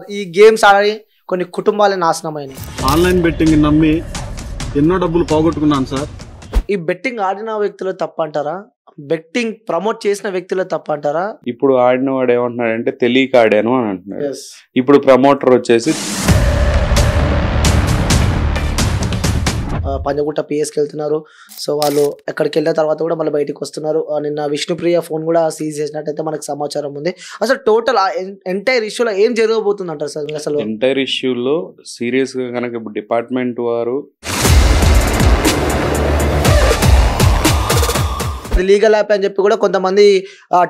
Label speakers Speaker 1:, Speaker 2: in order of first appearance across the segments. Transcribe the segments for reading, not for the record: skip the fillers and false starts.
Speaker 1: ఈ గేమ్స్ ఆడి కొన్ని కుటుంబాలే నాశనమైనాయి.
Speaker 2: Online betting నమ్మి ఎన్నో డబ్బులు పోగొట్టుకున్నాను సార్.
Speaker 1: ఈ బెట్టింగ్ ఆడిన వ్యక్తులు తప్పంటారా? బెట్టింగ్ ప్రమోట్ చేసిన వ్యక్తులు తప్పంటారా?
Speaker 3: ఇప్పుడు ఆడిన వాడు ఏమంటున్నాడంటే తెలియక ఆడాను అని అంటున్నాడు. ఇప్పుడు ప్రమోటర్ వచ్చేసి
Speaker 1: పంజగుట్ట పిఎస్కి వెళ్తున్నారు. సో వాళ్ళు ఎక్కడికి వెళ్ళిన తర్వాత కూడా మళ్ళీ బయటకు వస్తున్నారు. నిన్న విష్ణుప్రియ ఫోన్ కూడా సీజ్ చేసినట్టయితే మనకు సమాచారం ఉంది. అసలు టోటల్ ఎంటైర్ ఇష్యూలో ఏం జరగబోతుంది అంటారు సార్? అసలు
Speaker 3: ఎంటైర్ ఇష్యూలో సీరియస్ గా కనుక ఇప్పుడు డిపార్ట్మెంట్ వారు
Speaker 1: లీగల్ యాప్ అని చెప్పి కూడా కొంతమంది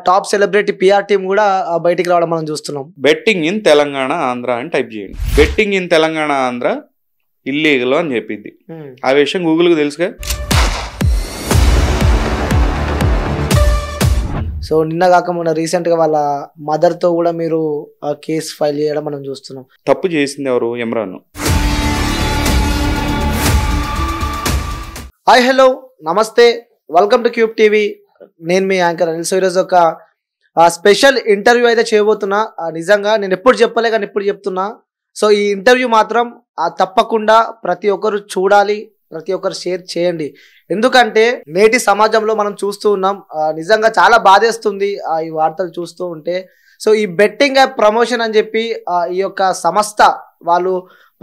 Speaker 1: టాప్ సెలబ్రిటీ పిఆర్ టీం కూడా బయటికి రావడం మనం చూస్తున్నాం.
Speaker 3: బెట్టింగ్ ఇన్ తెలంగాణ ఆంధ్ర అని టైప్ చేయండి. Betting in Telangana Andhra illegal అని చెప్పింది. ఆ విషయం గూగుల్కి తెలుసుగా.
Speaker 1: సో నిన్న కాక మొన్న రీసెంట్ గా వాళ్ళ మదర్ తో కూడా మీరు కేసు ఫైల్ చేయడం మనం చూస్తున్నాం.
Speaker 3: తప్పు చేసింది ఎవరు? ఇమ్రాన్.
Speaker 1: హాయ్ హలో నమస్తే, వెల్కమ్ టు క్యూబ్ టీవీ. నేను మీ యాంకర్ అనిల్. సో ఈరోజు ఒక స్పెషల్ ఇంటర్వ్యూ అయితే చేయబోతున్నా. నిజంగా నేను ఎప్పుడు చెప్పలే కానీ ఇప్పుడు చెప్తున్నా. సో ఈ ఇంటర్వ్యూ మాత్రం తప్పకుండా ప్రతి ఒక్కరు చూడాలి, ప్రతి ఒక్కరు షేర్ చేయండి. ఎందుకంటే నేటి సమాజంలో మనం చూస్తూ ఉన్నాం, నిజంగా చాలా బాధేస్తుంది ఈ వార్తలు చూస్తూ ఉంటే. సో ఈ బెట్టింగ్ యాప్ ప్రమోషన్ అని చెప్పి ఈ యొక్క సంస్థ వాళ్ళు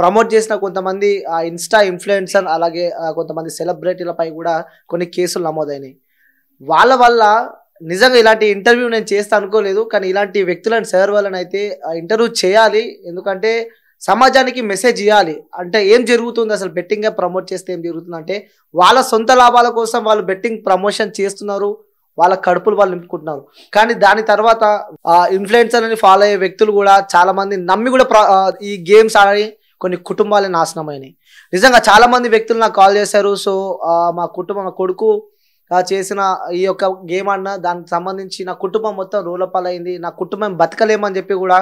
Speaker 1: ప్రమోట్ చేసిన కొంతమంది ఇన్స్టా ఇన్ఫ్లుయెన్సర్ అలాగే కొంతమంది సెలబ్రిటీలపై కూడా కొన్ని కేసులు నమోదైనాయి. వాళ్ళ వల్ల నిజంగా ఇలాంటి ఇంటర్వ్యూ నేను చేస్తా అనుకోలేదు, కానీ ఇలాంటి వ్యక్తులను సార్ వాళ్ళని అయితే ఇంటర్వ్యూ చేయాలి. ఎందుకంటే సమాజానికి మెసేజ్ ఇవ్వాలి. అంటే ఏం జరుగుతుంది అసలు బెట్టింగ్ యాప్ ప్రమోట్ చేస్తే ఏం జరుగుతుంది అంటే, వాళ్ళ సొంత లాభాల కోసం వాళ్ళు బెట్టింగ్ ప్రమోషన్ చేస్తున్నారు, వాళ్ళ కడుపులు వాళ్ళు నింపుకుంటున్నారు. కానీ దాని తర్వాత ఇన్ఫ్లుయెన్సర్ అని ఫాలో అయ్యే వ్యక్తులు కూడా చాలా మంది నమ్మి కూడా ఈ గేమ్స్ ఆడి కొన్ని కుటుంబాలే నాశనమైనాయి. నిజంగా చాలా మంది వ్యక్తులు నాకు కాల్ చేశారు. సో మా కొడుకు చేసిన ఈ యొక్క గేమ్ ఆడిన దానికి సంబంధించి నా కుటుంబం మొత్తం రూలపాలైంది, నా కుటుంబం బతకలేమని చెప్పి కూడా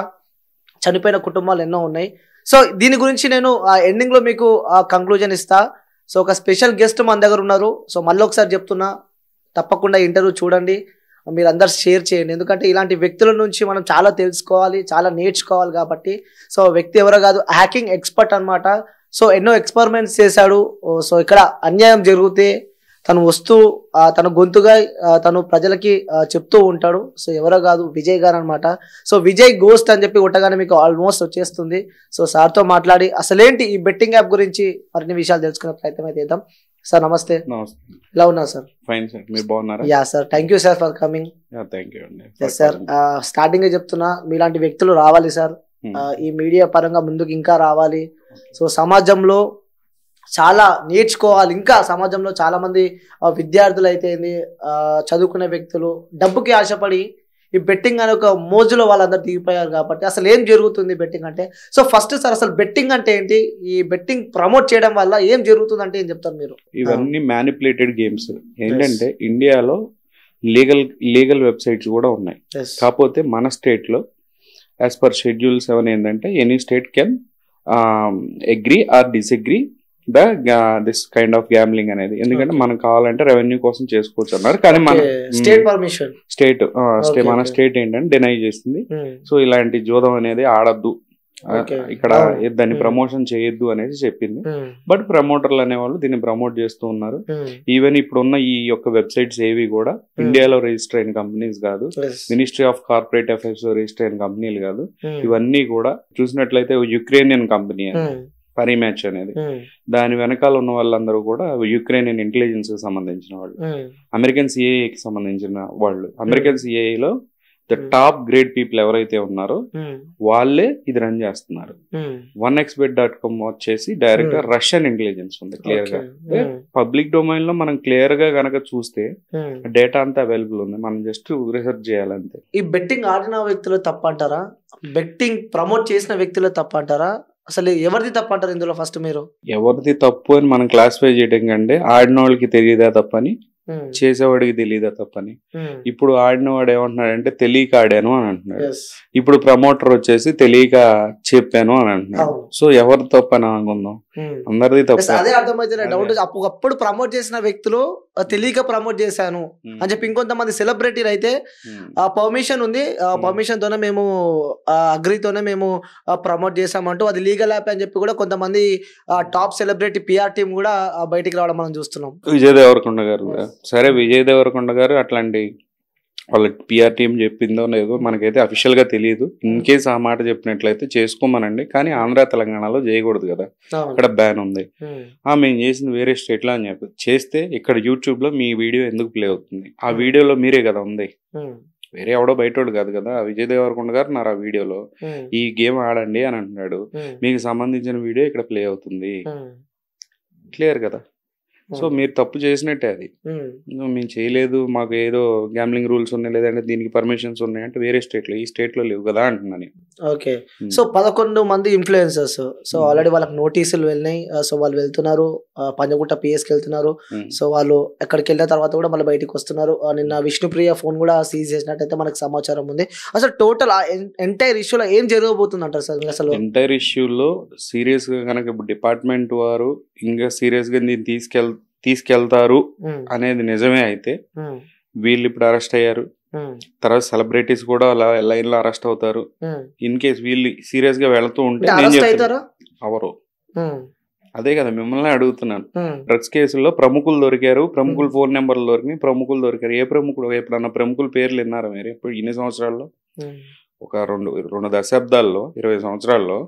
Speaker 1: చనిపోయిన కుటుంబాలు ఎన్నో ఉన్నాయి. సో దీని గురించి నేను ఎండింగ్ లో మీకు కంక్లూజన్ ఇస్తా. సో ఒక స్పెషల్ గెస్ట్ మన దగ్గర ఉన్నారు. సో మళ్ళీ ఒకసారి చెప్తున్నా, తప్పకుండా ఇంటర్వ్యూ చూడండి, మీరు అందరు షేర్ చేయండి. ఎందుకంటే ఇలాంటి వ్యక్తుల నుంచి మనం చాలా తెలుసుకోవాలి, చాలా నేర్చుకోవాలి. కాబట్టి సో వ్యక్తి ఎవరో కాదు, హ్యాకింగ్ ఎక్స్పర్ట్ అనమాట. సో ఎన్నో ఎక్స్పెరిమెంట్స్ చేశాడు. సో ఇక్కడ అన్యాయం జరిగితే తను వస్తూ తన గొంతుగా తను ప్రజలకి చెప్తూ ఉంటాడు. సో ఎవరో కాదు, విజయ్ గారు అనమాట. సో విజయ్ గోస్ట్ అని చెప్పి కొట్టగానే మీకు ఆల్మోస్ట్ వచ్చేస్తుంది. సో సార్తో మాట్లాడి అసలేంటి ఈ బెట్టింగ్ యాప్ గురించి మరిన్ని విషయాలు తెలుసుకునే ప్రయత్నం అయితే చేద్దాం. సార్ నమస్తే. ఎలా ఉన్నారు సార్?
Speaker 3: ఫైన్ సార్, మీరు బాగున్నారా?
Speaker 1: Yeah sir, thank you sir for coming.
Speaker 3: Thank you అండి.
Speaker 1: ఎస్ సార్, స్టార్టింగ్ చెప్తున్నా, మీలాంటి వ్యక్తులు రావాలి సార్. ఈ మీడియా పరంగా ముందుకు ఇంకా రావాలి. సో సమాజంలో చాలా నేర్చుకోవాలి. ఇంకా సమాజంలో చాలా మంది విద్యార్థులు అయితే చదువుకునే వ్యక్తులు డబ్బుకి ఆశపడి ఈ బెట్టింగ్ అనే ఒక మోజులో వాళ్ళందరూ దిగిపోయారు. కాబట్టి అసలు ఏం జరుగుతుంది బెట్టింగ్ అంటే? సో ఫస్ట్ సార్ అసలు బెట్టింగ్ అంటే ఏంటి? ఈ బెట్టింగ్ ప్రమోట్ చేయడం వల్ల ఏం జరుగుతుంది అంటే ఏం చెప్తారు మీరు?
Speaker 3: ఇవన్నీ మ్యానిపులేటెడ్ గేమ్స్. ఏంటంటే ఇండియాలో లీగల్ వెబ్సైట్స్ కూడా ఉన్నాయి. కాకపోతే మన స్టేట్ లో యాజ్ పర్ షెడ్యూల్ 7 ఏంటంటే any state can agree or disagree this kind of gambling అనేది. ఎందుకంటే మనం కావాలంటే రెవెన్యూ కోసం చేసుకోవచ్చు అన్నారు. కానీ మన
Speaker 1: స్టేట్ పర్మిషన్
Speaker 3: మన స్టేట్ ఏంటంటే డినై చేసింది. సో ఇలాంటి జోదం అనేది ఆడద్దు, ఇక్కడ దాన్ని ప్రమోషన్ చేయొద్దు అనేది చెప్పింది. బట్ ప్రమోటర్లు అనేవాళ్ళు దీన్ని ప్రమోట్ చేస్తూ ఉన్నారు. ఈవెన్ ఇప్పుడున్న ఈ యొక్క వెబ్సైట్స్ ఏవి కూడా ఇండియాలో రిజిస్టర్ అయిన కంపెనీస్ కాదు, మినిస్ట్రీ ఆఫ్ కార్పొరేట్ అఫైర్స్ లో రిజిస్టర్ అయిన కంపెనీలు కాదు. ఇవన్నీ కూడా చూసినట్లయితే యుక్రెయినియన్ కంపెనీ పరిమ్యాచ్ అనేది. దాని వెనకాల ఉన్న వాళ్ళందరూ కూడా యుక్రెయినియన్ ఇంటెలిజెన్స్ కి సంబంధించిన వాళ్ళు, అమెరికన్ సిఐఏకి సంబంధించిన వాళ్ళు. అమెరికన్ సిఐఏలో ద టాప్ గ్రేడ్ పీపుల్ ఎవరైతే ఉన్నారో వాళ్ళే ఇది రన్ చేస్తున్నారు. 1xbet.com వచ్చేసి డైరెక్ట్ గా రష్యన్ ఇంటెలిజెన్స్ ఉంది. క్లియర్ గా పబ్లిక్ డొమైన్ లో మనం క్లియర్ గా గనక చూస్తే డేటా అంతా అవైలబుల్ ఉంది, మనం జస్ట్ రీసెర్చ్ చేయాలంతే.
Speaker 1: ఈ బెట్టింగ్ ఆడిన వ్యక్తులు తప్పంటారా? బెట్టింగ్ ప్రమోట్ చేసిన వ్యక్తులు తప్పంటారా? అసలు ఎవరిది తప్పు అంటారు ఇందులో? ఫస్ట్ మీరు
Speaker 3: ఎవరిది తప్పు అని మనం క్లాసిఫై చేయడం కంటే ఆడిన వాళ్ళకి తెలియదా తప్పని, చేసేవాడికి తెలియదా తప్పని. ఇప్పుడు ఆడినవాడు ఏమంటున్నాడంటే తెలియక ఆడాను అని అంటున్నాడు. ఇప్పుడు ప్రమోటర్ వచ్చేసి తెలియక చెప్పాను అని అంటున్నాడు. సో ఎవరి తప్పు అని అనుకుందాం? అందరిది తప్పు.
Speaker 1: అదే అర్థమైతే డౌట్. అప్పుడు ప్రమోట్ చేసిన వ్యక్తులు తెలియక ప్రమోట్ చేశాను అని చెప్పి ఇంకొంతమంది సెలబ్రిటీలు అయితే పర్మిషన్ ఉంది, పర్మిషన్ తోనే మేము అగ్రితోనే మేము ప్రమోట్ చేసామంటూ అది లీగల్ యాప్ అని చెప్పి కూడా కొంతమంది టాప్ సెలబ్రిటీ పిఆర్ టీం కూడా బయటికి రావడం మనం చూస్తున్నాం.
Speaker 3: విజయ్ దేవరకొండ గారు సరే, విజయ్ దేవరకొండ గారు అట్లాంటి వాళ్ళ పిఆర్ టీం చెప్పిందో లేదో మనకైతే అఫీషియల్ గా తెలియదు. ఇన్ కేస్ ఆ మాట చెప్పినట్లయితే చేసుకోమనండి, కానీ ఆంధ్ర తెలంగాణలో చేయకూడదు కదా, అక్కడ బ్యాన్ ఉంది. మేము చేసింది వేరే స్టేట్ లో అని చెప్పి చేస్తే ఇక్కడ యూట్యూబ్ లో మీ వీడియో ఎందుకు ప్లే అవుతుంది? ఆ వీడియోలో మీరే కదా ఉంది, వేరే ఎవడో బయటోడు కాదు కదా. విజయ్ దేవరకొండ గారు నా వీడియోలో ఈ గేమ్ ఆడండి అని అంటున్నాడు, మీకు సంబంధించిన వీడియో ఇక్కడ ప్లే అవుతుంది, క్లియర్ కదా. సో మీరు తప్పు చేసినట్టే, అది మేము చేయలేదు, మాకు ఏదో గ్యాంబ్లింగ్ రూల్స్ ఉన్నాయి లేదంటే దీనికి పర్మిషన్స్ ఉన్నాయి అంటే వేరే స్టేట్ లో, ఈ స్టేట్ లో లేవు కదా అంటున్నాను.
Speaker 1: ఓకే, సో 11 మంది ఇన్ఫ్లుయెన్సర్స్, సో ఆల్రెడీ వాళ్ళకి నోటీసులు వెళ్ళినాయి. సో వాళ్ళు వెళ్తున్నారు, పంజగుట్ట పిఎస్కి వెళ్తున్నారు. సో వాళ్ళు ఎక్కడికి వెళ్ళిన తర్వాత కూడా మళ్ళీ బయటకు వస్తున్నారు. నిన్న విష్ణుప్రియ ఫోన్ కూడా సీజ్ చేసినట్టయితే మనకు సమాచారం ఉంది. అసలు టోటల్ ఎంటైర్ ఇష్యూలో ఏం జరగబోతుంది అంటారు సార్? అసలు ఎంటైర్
Speaker 3: ఇష్యూలో సీరియస్ గా కనుక ఇప్పుడు డిపార్ట్మెంట్ వారు ఇంకా సీరియస్ గా దీన్ని తీసుకెళ్తారు అనేది నిజమే అయితే వీళ్ళు ఇప్పుడు అరెస్ట్ అయ్యారు, తర్వాత సెలబ్రిటీస్ కూడా అలా లైన్ లో అరెస్ట్ అవుతారు. ఇన్ కేస్ వీళ్ళు సీరియస్ గా వెళ్తూ ఉంటే అవరు, అదే కదా మిమ్మల్ని అడుగుతున్నాను. డ్రగ్స్ కేసుల్లో ప్రముఖులు దొరికారు, ప్రముఖుల ఫోన్ నెంబర్లు దొరికినాయి, ప్రముఖులు దొరికారు. ఏ ప్రముఖుడు ఎప్పుడన్నా ప్రముఖుల పేర్లు విన్నారా మీరు? ఇప్పుడు ఇన్ని సంవత్సరాల్లో, ఒక రెండు దశాబ్దాల్లో, 20 సంవత్సరాల్లో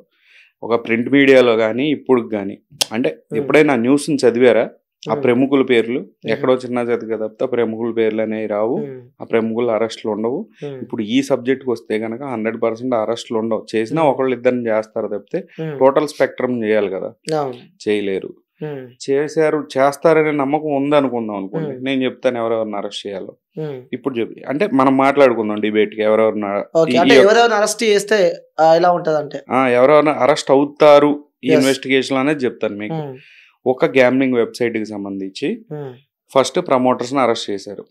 Speaker 3: ఒక ప్రింట్ మీడియాలో కానీ ఇప్పుడు కానీ అంటే ఎప్పుడైనా న్యూస్ చదివారా? ఆ ప్రముఖుల పేర్లు ఎక్కడో చిన్న చదివే తప్పితే ప్రముఖుల పేర్లు అనేవి రావు, ఆ ప్రముఖుల అరెస్టులు ఉండవు. ఇప్పుడు ఈ సబ్జెక్ట్ కి వస్తే కనుక 100% అరెస్టులు ఉండవు. చేసినా ఒకళ్ళు ఇద్దరిని చేస్తారు తప్పితే టోటల్ స్పెక్ట్రమ్ చేయాలి కదా, చేయలేరు. చేస్తారనే నమ్మకం ఉంది అనుకుందాం అనుకోండి, నేను చెప్తాను ఎవరెవరిని అరెస్ట్ చేయాలో. ఇప్పుడు చెప్పి అంటే మనం మాట్లాడుకుందాం డిబేట్ కి, ఎవరెవరిని
Speaker 1: అరెస్ట్ చేస్తే ఎలా ఉంటది అంటే
Speaker 3: ఎవరెవరిని అరెస్ట్ అవుతారు ఈ ఇన్వెస్టిగేషన్ అనేది చెప్తాను మీకు. ఒక గ్యాంబ్లింగ్ వెబ్సైట్ కి సంబంధించి ఫస్ట్ ప్రమోటర్స్ ని అరెస్ట్ చేశారు,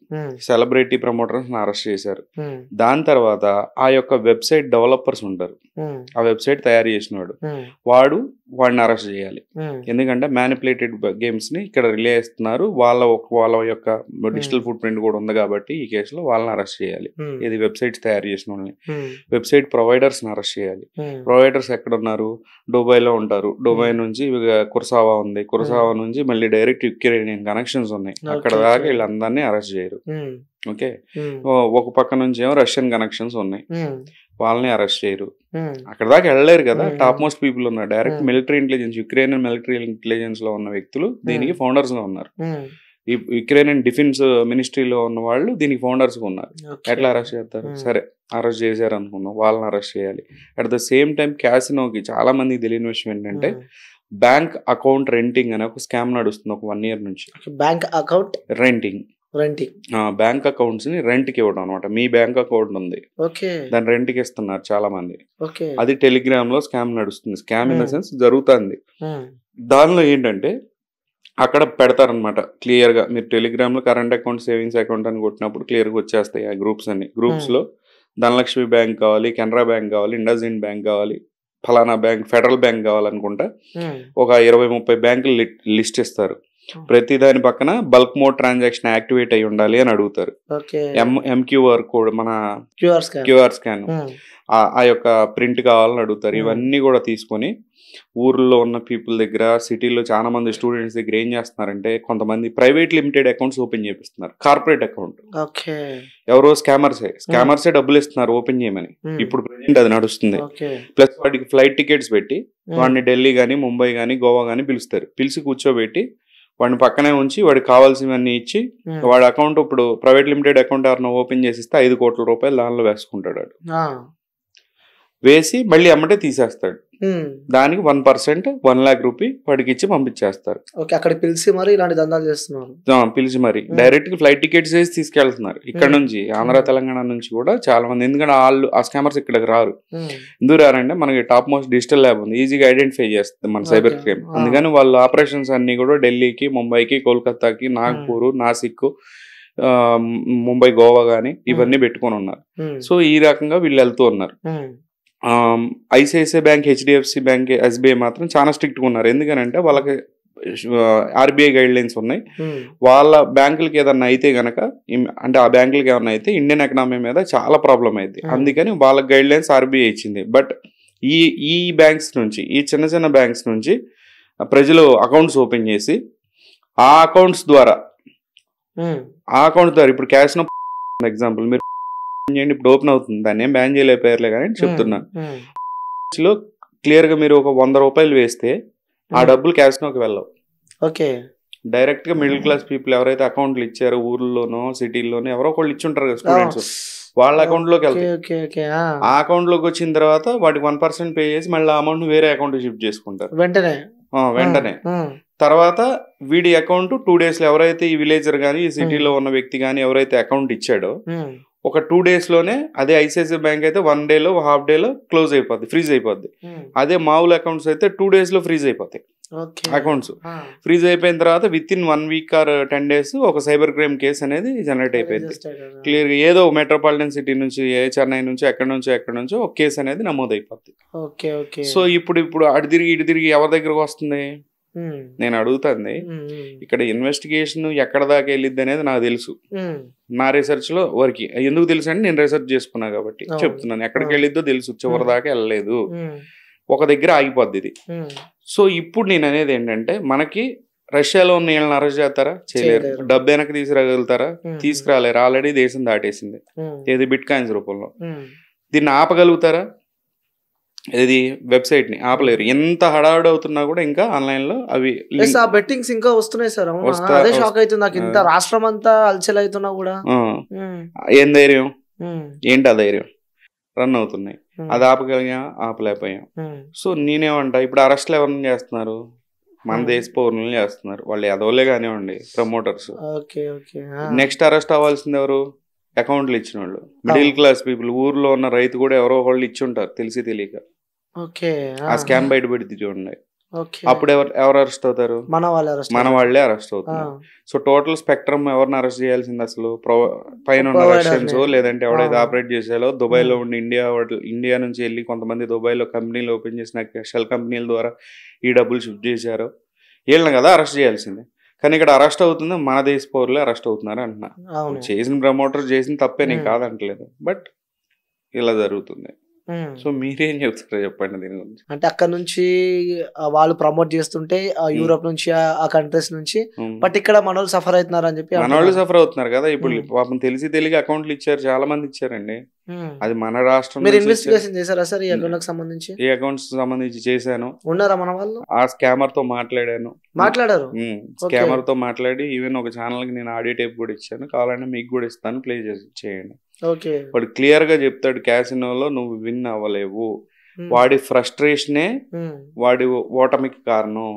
Speaker 3: సెలబ్రిటీ ప్రమోటర్స్ ని అరెస్ట్ చేశారు. దాని తర్వాత ఆ యొక్క వెబ్సైట్ డెవలపర్స్ ఉంటారు, ఆ వెబ్సైట్ తయారు చేసినవాడు వాడిని అరెస్ట్ చేయాలి. ఎందుకంటే మ్యానిపులేటెడ్ గేమ్స్ ని ఇక్కడ రిలే చేస్తున్నారు, వాళ్ళ యొక్క డిజిటల్ ఫుట్ ప్రింట్ కూడా ఉంది కాబట్టి ఈ కేసులో వాళ్ళని అరెస్ట్ చేయాలి. ఇది వెబ్సైట్స్ తయారు చేసిన వాళ్ళని. వెబ్సైట్ ప్రొవైడర్స్ ని అరెస్ట్ చేయాలి. ప్రొవైడర్స్ ఎక్కడ ఉన్నారు? దుబాయ్లో ఉంటారు. దుబాయ్ నుంచి కుర్సావా ఉంది, కుర్సావా నుంచి మళ్ళీ డైరెక్ట్ యుక్రెయిన్ కనెక్షన్స్ ఉన్నాయి, అక్కడ దాకా వీళ్ళందరినీ అరెస్ట్ చేయరు. ఓకే, ఒక పక్క నుంచి ఏమో రష్యన్ కనెక్షన్స్ ఉన్నాయి, వాళ్ళని అరెస్ట్ చేయరు. అక్కడ దాకా వెళ్ళలేరు కదా, టాప్ మోస్ట్ పీపుల్ ఉన్నారు. Direct military intelligence, Ukraine military intelligence లో ఉన్న వ్యక్తులు దీనికి ఫౌండర్స్ గా ఉన్నారు. ఈ యుక్రెయిన్ డిఫెన్స్ మినిస్ట్రీలో ఉన్న వాళ్ళు దీనికి ఫౌండర్స్ గా ఉన్నారు. ఎట్లా అరెస్ట్ చేస్తారు? సరే అరెస్ట్ చేశారు అనుకున్నాం, వాళ్ళని అరెస్ట్ చేయాలి. అట్ ద సేమ్ టైం క్యాసినోకి చాలా మందికి తెలియని విషయం ఏంటంటే బ్యాంక్ అకౌంట్ రెంటింగ్ అనే ఒక స్కామ్ నడుస్తుంది ఒక 1 year నుంచి.
Speaker 1: Bank account renting,
Speaker 3: bank accounts ని రెంట్ కి ఇవ్వడం అనమాట. మీ బ్యాంక్ అకౌంట్ ఉంది, దాన్ని రెంట్ కి ఇస్తున్నారు చాలా మంది. అది టెలిగ్రామ్ లో స్కామ్ నడుస్తుంది. స్కామ్ ఇన్ ద సెన్స్ జరుగుతుంది. దానిలో ఏంటంటే అక్కడ పెడతారనమాట క్లియర్ గా, మీరు టెలిగ్రామ్ లో కరెంట్ అకౌంట్, సేవింగ్స్ అకౌంట్ అని కొట్టినప్పుడు క్లియర్ గా వచ్చేస్తాయి ఆ గ్రూప్స్ అన్ని. గ్రూప్స్ లో ధనలక్ష్మి బ్యాంక్ కావాలి, కెనరా బ్యాంక్ కావాలి, ఇండస్ ఇండ్ బ్యాంక్ కావాలి, ఫలానా బ్యాంక్, ఫెడరల్ బ్యాంక్ కావాలనుకుంటా ఒక 20-30 బ్యాంకులు లిస్ట్ ఇస్తారు. ప్రతి దాని పక్కన బల్క్ మోడ్ ట్రాన్సాక్షన్ యాక్టివేట్ అయి ఉండాలి అని అడుగుతారు. ఎంక్యూఆర్ కోడ్, మన క్యూఆర్ స్కాన్, ఆ యొక్క ప్రింట్ కావాలని అడుగుతారు. ఇవన్నీ కూడా తీసుకొని ఊర్లో ఉన్న పీపుల్ దగ్గర, సిటీలో చాలా మంది స్టూడెంట్స్ దగ్గర ఏం చేస్తున్నారంటే కొంతమంది ప్రైవేట్ లిమిటెడ్ అకౌంట్స్ ఓపెన్ చేపిస్తున్నారు. కార్పొరేట్ అకౌంట్ ఎవరో స్కామర్సే డబ్బులు ఇస్తున్నారు ఓపెన్ చేయమని. ఇప్పుడు ప్రెజెంట్ అది నడుస్తుంది. ప్లస్ వాటికి ఫ్లైట్ టికెట్స్ పెట్టి వాడిని ఢిల్లీ గానీ, ముంబై గానీ, గోవా గానీ పిలుస్తారు. పిలిచి కూర్చోబెట్టి వాడిని పక్కనే ఉంచి వాడికి కావాల్సినవన్నీ ఇచ్చి వాడి అకౌంట్, ఇప్పుడు ప్రైవేట్ లిమిటెడ్ అకౌంట్ ఎవరైనా ఓపెన్ చేసిస్తే 5 కోట్ల రూపాయలు దానిలో వేసుకుంటాడు. వేసి మళ్ళీ అమ్మటే తీసేస్తాడు. దానికి 1% 1 lakh రూపీ వాడికి ఇచ్చి పంపించేస్తారు.
Speaker 1: అక్కడ పిలిచి మరి ఇలాంటి దందాలు చేస్తున్నారు.
Speaker 3: పిలిచి మరి డైరెక్ట్ గా ఫ్లైట్ టికెట్స్ వేసి తీసుకెళ్తున్నారు. ఇక్కడ నుంచి ఆంధ్ర తెలంగాణ నుంచి కూడా చాలా మంది. ఎందుకంటే వాళ్ళు ఆ స్కామర్స్ ఇక్కడికి రారు. ఎందుకు రారంటే మనకి టాప్ మోస్ట్ డిజిటల్ ల్యాబ్ ఉంది, ఈజీగా ఐడెంటిఫై చేస్తుంది మన సైబర్ క్రైమ్. అందుకని వాళ్ళ ఆపరేషన్స్ అన్ని కూడా ఢిల్లీకి, ముంబైకి, కోల్కతాకి, నాగ్పూర్, నాసిక్, ముంబై, గోవా గానీ ఇవన్నీ పెట్టుకొని ఉన్నారు. సో ఈ రకంగా వీళ్ళు వెళ్తూ ఉన్నారు. ICICI bank, HDFC bank, SBI మాత్రం చాలా స్ట్రిక్ట్గా ఉన్నారు. ఎందుకనంటే వాళ్ళకి ఆర్బీఐ గైడ్ లైన్స్ ఉన్నాయి. వాళ్ళ బ్యాంకులకి ఏదన్నా అయితే గనక, అంటే ఆ బ్యాంకులకి ఏమన్నా అయితే ఇండియన్ ఎకనామీ మీద చాలా ప్రాబ్లం అయింది. అందుకని వాళ్ళ గైడ్ లైన్స్ ఆర్బీఐ ఇచ్చింది. బట్ ఈ బ్యాంక్స్ నుంచి, ఈ చిన్న చిన్న బ్యాంక్స్ నుంచి ప్రజలు అకౌంట్స్ ఓపెన్ చేసి ఆ అకౌంట్స్ ద్వారా ఇప్పుడు క్యాష్ ఎగ్జాంపుల్ మీరు ఇప్పుడు ఓపెన్ అవుతుంది, దాన్ని ఏం బ్యాన్ చేయలేకపోయారులే కానీ చెప్తున్నాను. క్లియర్ గా మీరు ఒక 100 రూపాయలు వేస్తే ఆ డబ్బులు క్యాష్లోకి వెళ్ళవు.
Speaker 1: ఓకే,
Speaker 3: డైరెక్ట్ గా మిడిల్ క్లాస్ పీపుల్ ఎవరైతే అకౌంట్లు ఇచ్చారో ఊర్లోనో సిటీల్లోనో ఎవరో ఒకళ్ళు ఇచ్చుంటారు కదా స్టూడెంట్స్, వాళ్ళ అకౌంట్ లోకి వెళ్తాయి. ఆ అకౌంట్ లోకి వచ్చిన తర్వాత వాటికి 1% పే చేసి మళ్ళీ అమౌంట్ వేరే అకౌంట్ షిఫ్ట్ చేసుకుంటారు వెంటనే. తర్వాత వీడి అకౌంట్ 2 days లో ఎవరైతే ఈ విలేజర్ గానీ ఈ సిటీలో ఉన్న వ్యక్తి గానీ ఎవరైతే అకౌంట్ ఇచ్చాడో ఒక 2 days లోనే, అదే ఐసిఐసిఐ బ్యాంక్ అయితే 1 day లో, హాఫ్ డే లో క్లోజ్ అయిపోద్ది, ఫ్రీజ్ అయిపోద్ది. అదే మామూలు అకౌంట్స్ అయితే 2 days లో ఫ్రీజ్ అయిపోతాయి. అకౌంట్స్ ఫ్రీజ్ అయిపోయిన తర్వాత with in 1 week or 10 days ఒక సైబర్ క్రైమ్ కేసు అనేది జనరేట్ అయిపోయింది. క్లియర్ గా ఏదో మెట్రోపాలిటన్ సిటీ నుంచి, చెన్నై నుంచి, ఎక్కడి నుంచో ఒక కేసు అనేది నమోదు అయిపోద్ది. సో ఇప్పుడు అటు తిరిగి ఇటు తిరిగి ఎవరి దగ్గరకు వస్తుంది? నేను అడుగుతుంది, ఇక్కడ ఇన్వెస్టిగేషన్ ఎక్కడ దాకా వెళ్ళిద్ది అనేది నాకు తెలుసు. నా రీసెర్చ్ లో వరకు ఎందుకు తెలుసు అంటే నేను రీసెర్చ్ చేసుకున్నా కాబట్టి చెప్తున్నాను. ఎక్కడికి వెళ్ళిద్దో తెలుసు, చివరి దాకా వెళ్ళలేదు, ఒక దగ్గర ఆగిపోద్ది ఇది. సో ఇప్పుడు నేను అనేది ఏంటంటే, మనకి రష్యాలో ఉన్న వీళ్ళని అరెస్ట్ చేస్తారా? చేయలేరు. డబ్బు వెనక్కి తీసుకురాగలుగుతారా? తీసుకురాలేరు. ఆల్రెడీ దేశం దాటేసింది, ఏది బిట్ కాయిన్స్ రూపంలో. దీన్ని ఆపగలుగుతారా? ఇది వెబ్సైట్ ని ఆపలేరు. ఎంత హడావుడి అవుతున్నా కూడా ఇంకా ఆన్లైన్ లో అవి
Speaker 1: బెట్టింగ్స్ ఇంకా వస్తున్నాయి సార్. అదే షాక్ అవుతుంది నాకు, ఇంత రాష్ట్రం అంతా అలచల్ అవుతున్నా కూడా.
Speaker 3: ఏం ధైర్యం, ఏంటి ఆ ధైర్యం? రన్ అవుతున్నాయి. అది ఆపలేకపోయాం. సో నేనేమంటా, ఇప్పుడు అరెస్ట్లు ఎవరిని చేస్తున్నారు? మన దేశ పౌరులను చేస్తున్నారు. వాళ్ళు ఎదవలే కానివ్వండి, ప్రమోటర్స్. నెక్స్ట్ అరెస్ట్ అవ్వాల్సింది ఎవరు? అకౌంట్లు ఇచ్చిన వాళ్ళు, మిడిల్ క్లాస్ పీపుల్. ఊర్లో ఉన్న రైతు కూడా ఎవరో ఒకళ్ళు ఇచ్చి ఉంటారు తెలిసి తెలియక. ఆ స్కామ్ బయటపడింది చూడండి. అప్పుడు ఎవరు అరెస్ట్ అవుతారు? మన వాళ్ళే అరెస్ట్ అవుతారు. సో టోటల్ స్పెక్ట్రమ్ ఎవరిని అరెస్ట్ చేయాల్సింది అసలు? పైన ఉన్న రష్యన్స్, లేదంటే ఎవడైతే ఆపరేట్ చేసాలో దుబాయ్ లో ఉండి ఇండియా నుంచి వెళ్ళి కొంతమంది దుబాయ్ లో కంపెనీలు ఓపెన్ చేసిన షెల్ కంపెనీల ద్వారా ఈ డబ్బులు షిఫ్ట్ చేశారో వీళ్ళని కదా అరెస్ట్ చేయాల్సిందే. కానీ ఇక్కడ అరెస్ట్ అవుతుంది మన దేశ పౌరులే అరెస్ట్ అవుతున్నారు అంటున్నా. చేసిన ప్రమోటర్ చేసిన తప్పే నేను కాదంటలేదు, బట్ ఇలా జరుగుతుంది. సో మీరేం చెప్తారో చెప్పండి దీని గురించి.
Speaker 1: అంటే అక్కడ నుంచి వాళ్ళు ప్రమోట్ చేస్తుంటే యూరోప్ నుంచి, ఆ కంట్రీస్ నుంచి, బట్ ఇక్కడ మన వాళ్ళు సఫర్ అవుతున్నారు అని చెప్పి.
Speaker 3: మన వాళ్ళు సఫర్ అవుతున్నారు కదా. ఇప్పుడు పాపం తెలిసి అకౌంట్లు ఇచ్చారు, చాలా మంది ఇచ్చారండి. అది మన రాష్ట్రం.
Speaker 1: మీరు ఇన్వెస్టిగేషన్ చేశారా సార్ ఈ అకౌంట్ సంబంధించి?
Speaker 3: ఈ అకౌంట్స్ సంబంధించి చేశాను.
Speaker 1: ఉన్నారా మన వాళ్ళు?
Speaker 3: ఆ స్కామర్ తో మాట్లాడారు. స్కామర్ తో మాట్లాడి ఈవెన్ ఒక ఛానల్ కి నేను ఆడియో టేప్ కూడా ఇచ్చాను. కావాలంటే మీకు కూడా ఇస్తాను, ప్లే చేయండి. వాడు క్లియర్ గా చెప్తాడు, క్యాసినోలో నువ్వు విన్ అవ్వలేవు. వాడి ఫ్రస్ట్రేషనే వాడి ఓటమికి కారణం.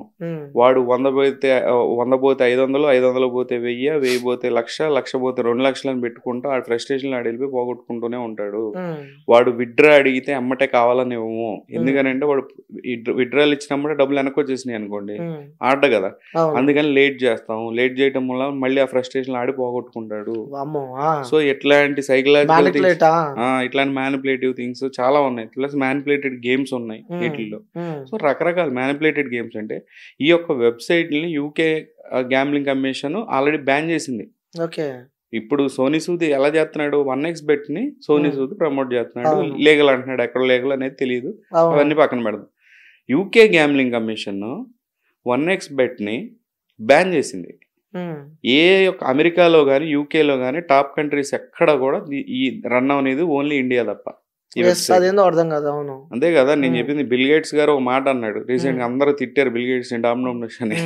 Speaker 3: వాడు 100 పోతే 500, 500 పోతే 1000, 1000 పోతే 1,00,000, 1,00,000 పోతే 2 లక్షలని పెట్టుకుంటూ ఆ ఫ్రస్ట్రేషన్ ఆడి వెళ్ళిపోయి పోగొట్టుకుంటూనే ఉంటాడు. వాడు విత్డ్రా అడిగితే అమ్మటే కావాలని ఇవ్వము. ఎందుకనంటే వాడు విత్డ్రాల్ ఇచ్చినప్పుడే డబ్బులు వెనక్కి వచ్చేసినాయి అనుకోండి, ఆడ కదా. అందుకని లేట్ చేస్తాం. లేట్ చేయడం వల్ల మళ్ళీ ఆ ఫ్రస్ట్రేషన్ ఆడి పోగొట్టుకుంటాడు. సో ఇట్లాంటి సైకలాజికల్ ఇట్లాంటి మ్యానిపులేటివ్ థింగ్స్ చాలా ఉన్నాయి. ప్లస్ మ్యానిపులేటివ్ గేమ్స్ ఉన్నాయి వీటిల్లో. సో రకరకాల మ్యానిపులేటెడ్ గేమ్స్. అంటే ఈ యొక్క వెబ్సైట్ ని UK gambling commission already ban చేసింది. ఇప్పుడు సోనీ సూద్ ఎలా చేస్తున్నాడు? 1xBet ని సోనీ సూద్ ప్రమోట్ చేస్తున్నాడు. లీగల్ అంటున్నాడు, ఎక్కడ లీగల్ అనేది తెలియదు, అవన్నీ పక్కన పెడదాం. యూకే గ్యాంబ్లింగ్ కమిషన్ 1xBet ని బ్యాన్ చేసింది. ఏ యొక్క అమెరికాలో గానీ యూకేలో గానీ టాప్ కంట్రీస్ ఎక్కడ కూడా ఈ రన్ అనేది ఓన్లీ ఇండియా తప్ప. అంతే కదా నేను చెప్పింది. బిల్ గేట్స్ గారు ఒక మాట అన్నాడు రీసెంట్ గా, అందరూ తిట్టారు బిల్ గేట్స్ డామినోమినేషన్ అని.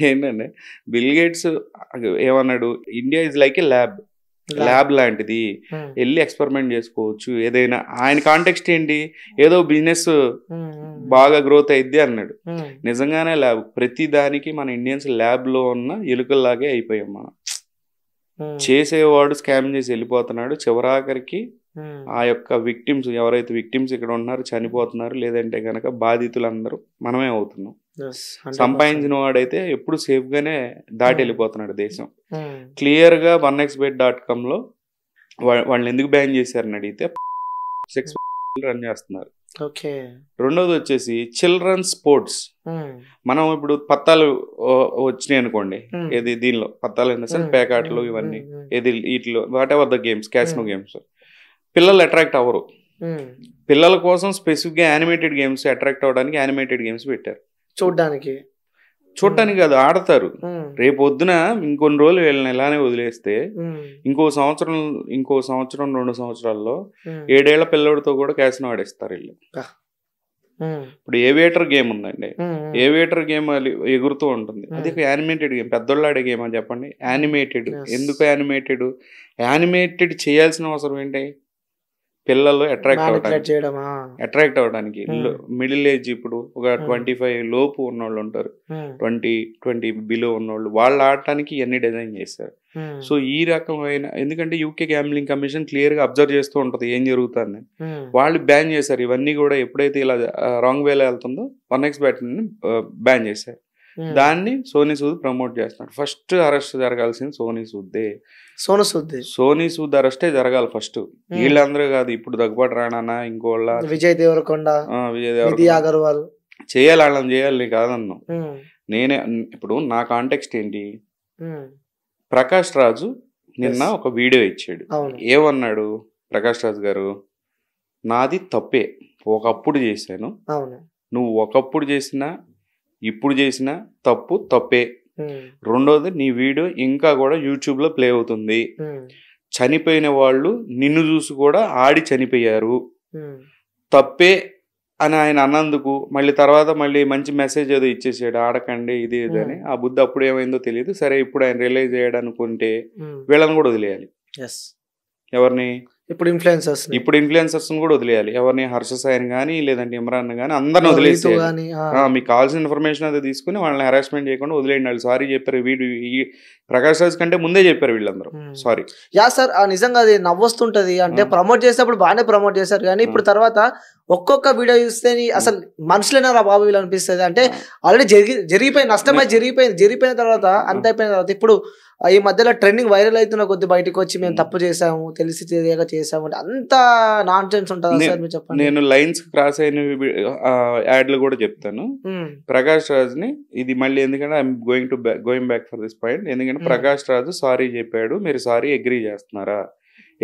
Speaker 3: ఏంటంటే బిల్ గేట్స్ ఏమన్నాడు, India is like A lab లాంటిది, వెళ్ళి ఎక్స్పెరిమెంట్ చేసుకోవచ్చు ఏదైనా. ఆయన కాంటెక్స్ట్ ఏంటి, ఏదో బిజినెస్ బాగా గ్రోత్ అయిద్ది అన్నాడు. నిజంగానే ల్యాబ్. ప్రతి దానికి మన ఇండియన్స్ ల్యాబ్ లో ఉన్న ఎలుకల్లాగే అయిపోయాం మనం. చేసేవాడు స్కామ్ చేసి వెళ్ళిపోతున్నాడు. చివరాఖరికి ఆ యొక్క విక్టిమ్స్ ఎవరైతే విక్టిమ్స్ ఇక్కడ ఉన్నారు చనిపోతున్నారు, లేదంటే గనక బాధితులందరూ మనమే అవుతున్నాం. సంపాదించిన వాడైతే ఎప్పుడు సేఫ్ గానే దాటి వెళ్ళిపోతున్నాడు దేశం. క్లియర్ గా 1xBet.com లో వాళ్ళని ఎందుకు బ్యాన్ చేశారని అడిగితే, సెక్స్ రన్ చేస్తున్నారు.
Speaker 1: ఓకే.
Speaker 3: రెండోది వచ్చేసి చిల్డ్రన్ స్పోర్ట్స్. మనం ఇప్పుడు పత్తాలు వచ్చినాయి అనుకోండి, ఏది దీనిలో పత్తాలు ఇన్ ద సెన్స్ పేకాట్లు ఇవన్నీ, ఏది వీటిలో what ever the games, casino games, పిల్లలు అట్రాక్ట్ అవ్వరు. పిల్లల కోసం స్పెసిఫిక్ గా యానిమేటెడ్ గేమ్స్ అట్రాక్ట్ అవ్వడానికి యానిమేటెడ్ గేమ్స్ పెట్టారు. చూడటానికి కాదు, ఆడతారు. రేపు పొద్దున ఇంకొన్ని రోజులు వీళ్ళని ఇలానే వదిలేస్తే ఇంకో సంవత్సరం 2 సంవత్సరాల్లో 7 ఏళ్ల పిల్లడితో కూడా క్యాసినో ఆడేస్తారు వీళ్ళు. ఇప్పుడు ఏవియేటర్ గేమ్ ఉందండి, ఏవియేటర్ గేమ్ ఎగురుతూ ఉంటుంది, అది యానిమేటెడ్ గేమ్. పెద్దోళ్ళు ఆడే గేమ్ అని చెప్పండి, యానిమేటెడ్. ఎందుకు యానిమేటెడ్ చేయాల్సిన అవసరం ఏంటి? పిల్లలు అట్రాక్ట్ అవడానికి. మిడిల్ ఏజ్ ఇప్పుడు ఒక 25 లోపు ఉన్నోళ్ళు ఉంటారు, 20 బిలో ఉన్నోళ్ళు, వాళ్ళు ఆడటానికి ఇవన్నీ డిజైన్ చేస్తారు. సో ఈ రకమైన, ఎందుకంటే యూకే గ్యాంబ్లింగ్ కమిషన్ క్లియర్ గా అబ్జర్వ్ చేస్తూ ఉంటది ఏం జరుగుతుంది. వాళ్ళు బ్యాన్ చేశారు ఇవన్నీ కూడా. ఎప్పుడైతే ఇలా రాంగ్ వేలో వెళ్తుందో 1xBet బ్యాన్ చేశారు. దాన్ని సోనీ సూద్ ప్రమోట్ చేస్తున్నాడు. ఫస్ట్ అరెస్ట్ జరగాల్సింది సోనీ సూద్ అరెస్టే జరగాలి ఫస్ట్. వీళ్ళందరూ కాదు, ఇప్పుడు దగ్గుబాటు రాణా, ఇంకోళ్ళ విజయ్ దేవరకొండ అగర్వాల్ చేయాలి, వాళ్ళని చేయాలి కాదన్నా. నేనే ఇప్పుడు నా కాంటెక్స్ట్ ఏంటి, ప్రకాష్ రాజు నిన్న ఒక వీడియో ఇచ్చాడు. ఏమన్నాడు ప్రకాష్ రాజు గారు? నాది తప్పే, ఒకప్పుడు చేశాను. నువ్వు ఒకప్పుడు చేసినా ఇప్పుడు చేసిన తప్పే. రెండోది, నీ వీడియో ఇంకా కూడా యూట్యూబ్ లో ప్లే అవుతుంది. చనిపోయిన వాళ్ళు నిన్ను చూసి కూడా ఆడి చనిపోయారు, తప్పే అని ఆయన అన్నందుకు మళ్ళీ తర్వాత మళ్ళీ మంచి మెసేజ్ ఏదో ఇచ్చేసాడు, ఆడకండి ఇది అని. ఆ బుద్ధి అప్పుడు ఏమైందో తెలియదు. సరే, ఇప్పుడు ఆయన రియలైజ్ చేయడానుకుంటే వీళ్ళని కూడా వదిలేయాలి. ఎవరిని? ఇప్పుడు ఇన్ఫ్లుయెన్సర్స్ కూడా వదిలేయాలి. ఎవరిని? హర్ష సాయిని కానీ, లేదంటే ఇమ్రాన్ కానీ, అందరిని వదిలేసేయాలి. మీకు కావాల్సిన ఇన్ఫర్మేషన్ అదే తీసుకుని వాళ్ళని హెరాస్మెంట్ చేయకుండా వదిలేయండి. వాళ్ళు సారీ చెప్పారు, ఈ ప్రకాష్ రాజ్ కంటే ముందే చెప్పారు వీళ్ళందరూ సారీ.
Speaker 1: సార్ నిజంగా అది నవ్వొస్తుంటది. అంటే ప్రమోట్ చేసేటప్పుడు బాగానే ప్రమోట్ చేశారు, కానీ ఇప్పుడు తర్వాత ఒక్కొక్క వీడియో చూస్తే అసలు మనుషులేనా రా బాబు వీళ్ళు అనిపిస్తుంది. అంటే ఆల్రెడీ జరిగిపోయింది, నష్టమై జరిగిపోయిన తర్వాత అంత అయిపోయిన తర్వాత ఇప్పుడు ఈ మధ్యలో ట్రెండింగ్ వైరల్ అవుతున్న కొద్ది బయటకు వచ్చి మేము తప్పు చేసాము, తెలిసి తెలియక చేసాము అంటే అంత నాన్ సెన్స్ ఉంటుంది సార్, మీరు చెప్పండి.
Speaker 3: నేను లైన్స్ క్రాస్ అయిన యాడ్లు కూడా చెప్తాను. ప్రకాష్ రాజ్ ని ఇది మళ్ళీ, ఎందుకంటే I'm going back for this point. ఎందుకంటే ప్రకాష్ రాజు సారీ చెప్పాడు, మీరు సారీ అగ్రీ చేస్తున్నారా?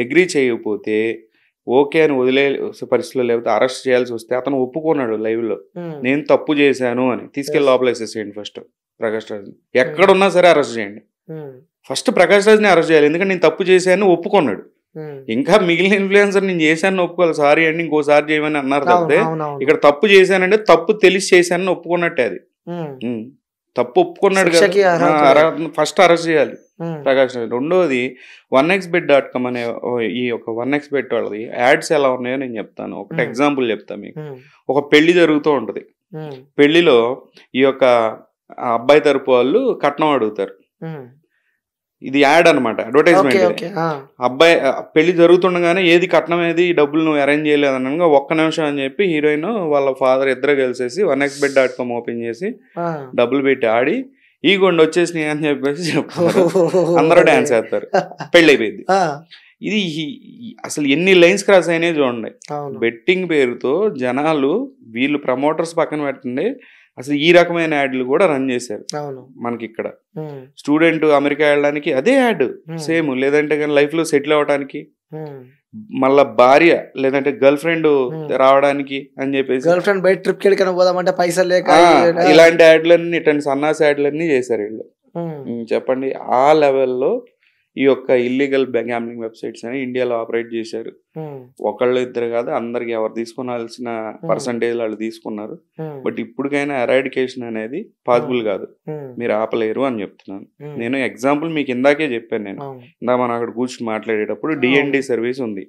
Speaker 3: అగ్రీ చేయకపోతే ఓకే అని వదిలే పరిస్థితుల్లో, లేకపోతే అరెస్ట్ చేయాల్సి వస్తే అతను ఒప్పుకున్నాడు లైవ్ లో, నేను తప్పు చేశాను అని. తీసుకెళ్లి లోపలేసేసేయండి ఫస్ట్ ప్రకాష్ రాజ్. ఎక్కడున్నా సరే అరెస్ట్ చేయండి. ఫస్ట్ ప్రకాష్ రాజ్ ని అరెస్ట్ చేయాలి, ఎందుకంటే నేను తప్పు చేశాను ఒప్పుకున్నాడు. ఇంకా మిగిలిన ఇన్ఫ్లుయెన్సర్ నేను చేశాను ఒప్పుకోవాలి, సారీ అండి ఇంకోసారి చేయమని అన్నారు తప్పితే, ఇక్కడ తప్పు చేశానంటే తప్పు తెలిసి చేశానని ఒప్పుకున్నట్టే. అది తప్పు ఒప్పుకున్నాడు కదా, ఫస్ట్ అరెస్ట్ చేయాలి ప్రకాష్ రాజ్. రెండోది 1xBet.com అనే ఈ యొక్క 1xBet వాళ్ళది యాడ్స్ ఎలా ఉన్నాయో నేను చెప్తాను. ఒకటి ఎగ్జాంపుల్ చెప్తాను మీకు. ఒక పెళ్లి జరుగుతూ ఉంటది, పెళ్లిలో ఈ యొక్క అబ్బాయి తరపు వాళ్ళు కట్నం అడుగుతారు. ఇది యాడ్ అనమాట, అడ్వర్టైజ్మెంట్. అబ్బాయి పెళ్లి జరుగుతుండగానే ఏది కట్నం ఏది డబ్బులు నువ్వు అరేంజ్ చేయలేదు అనగా, ఒక్క నిమిషం అని చెప్పి హీరోయిన్ వాళ్ళ ఫాదర్ ఇద్దరు కలిసేసి 1xBet.com ఓపెన్ చేసి డబ్బులు పెట్టి ఆడి ఈ గుండె వచ్చేసినాయి అని చెప్పేసి చెప్తారు. అందరూ డాన్స్ చేస్తారు, పెళ్లి అయిపోయింది. ఇది అసలు ఎన్ని లైన్స్ క్రాస్ అయినాయి చూడండి. బెట్టింగ్ పేరుతో జనాలు, వీళ్ళు ప్రమోటర్స్ పక్కన పెట్టండి, అసలు ఈ రకమైన యాడ్లు కూడా రన్ చేశారు మనకి ఇక్కడ. స్టూడెంట్ అమెరికా వెళ్ళడానికి అదే యాడ్ సేమ్, లేదంటే కానీ లైఫ్ లో సెటిల్ అవ్వడానికి, మళ్ళా భార్య లేదంటే గర్ల్ ఫ్రెండ్ రావడానికి అని చెప్పేసి,
Speaker 1: గర్ల్ ఫ్రెండ్ బయట ట్రిప్ కి పోదామంటే పైసలు లేక
Speaker 3: ఇలాంటి యాడ్లన్నీ, ఇట్లాంటి సన్నాసి యాడ్లన్నీ చేశారు వీళ్ళు. చెప్పండి, ఆ లెవెల్లో ఈ యొక్క ఇల్లీగల్ గ్యాంబ్లింగ్ వెబ్సైట్స్ అని ఇండియాలో ఆపరేట్ చేశారు. ఒకళ్ళు ఇద్దరు కాదు, అందరికి ఎవరు తీసుకోవాల్సిన పర్సంటేజ్ వాళ్ళు తీసుకున్నారు. బట్ ఇప్పటికైనా ఎరాడికేషన్ అనేది పాసిబుల్ కాదు, మీరు ఆపలేరు అని చెప్తున్నాను. నేను ఎగ్జాంపుల్ మీకు ఇందాకే చెప్పాను. నేను ఇందా మనం అక్కడ కూర్చుని మాట్లాడేటప్పుడు DND సర్వీస్ ఉంది,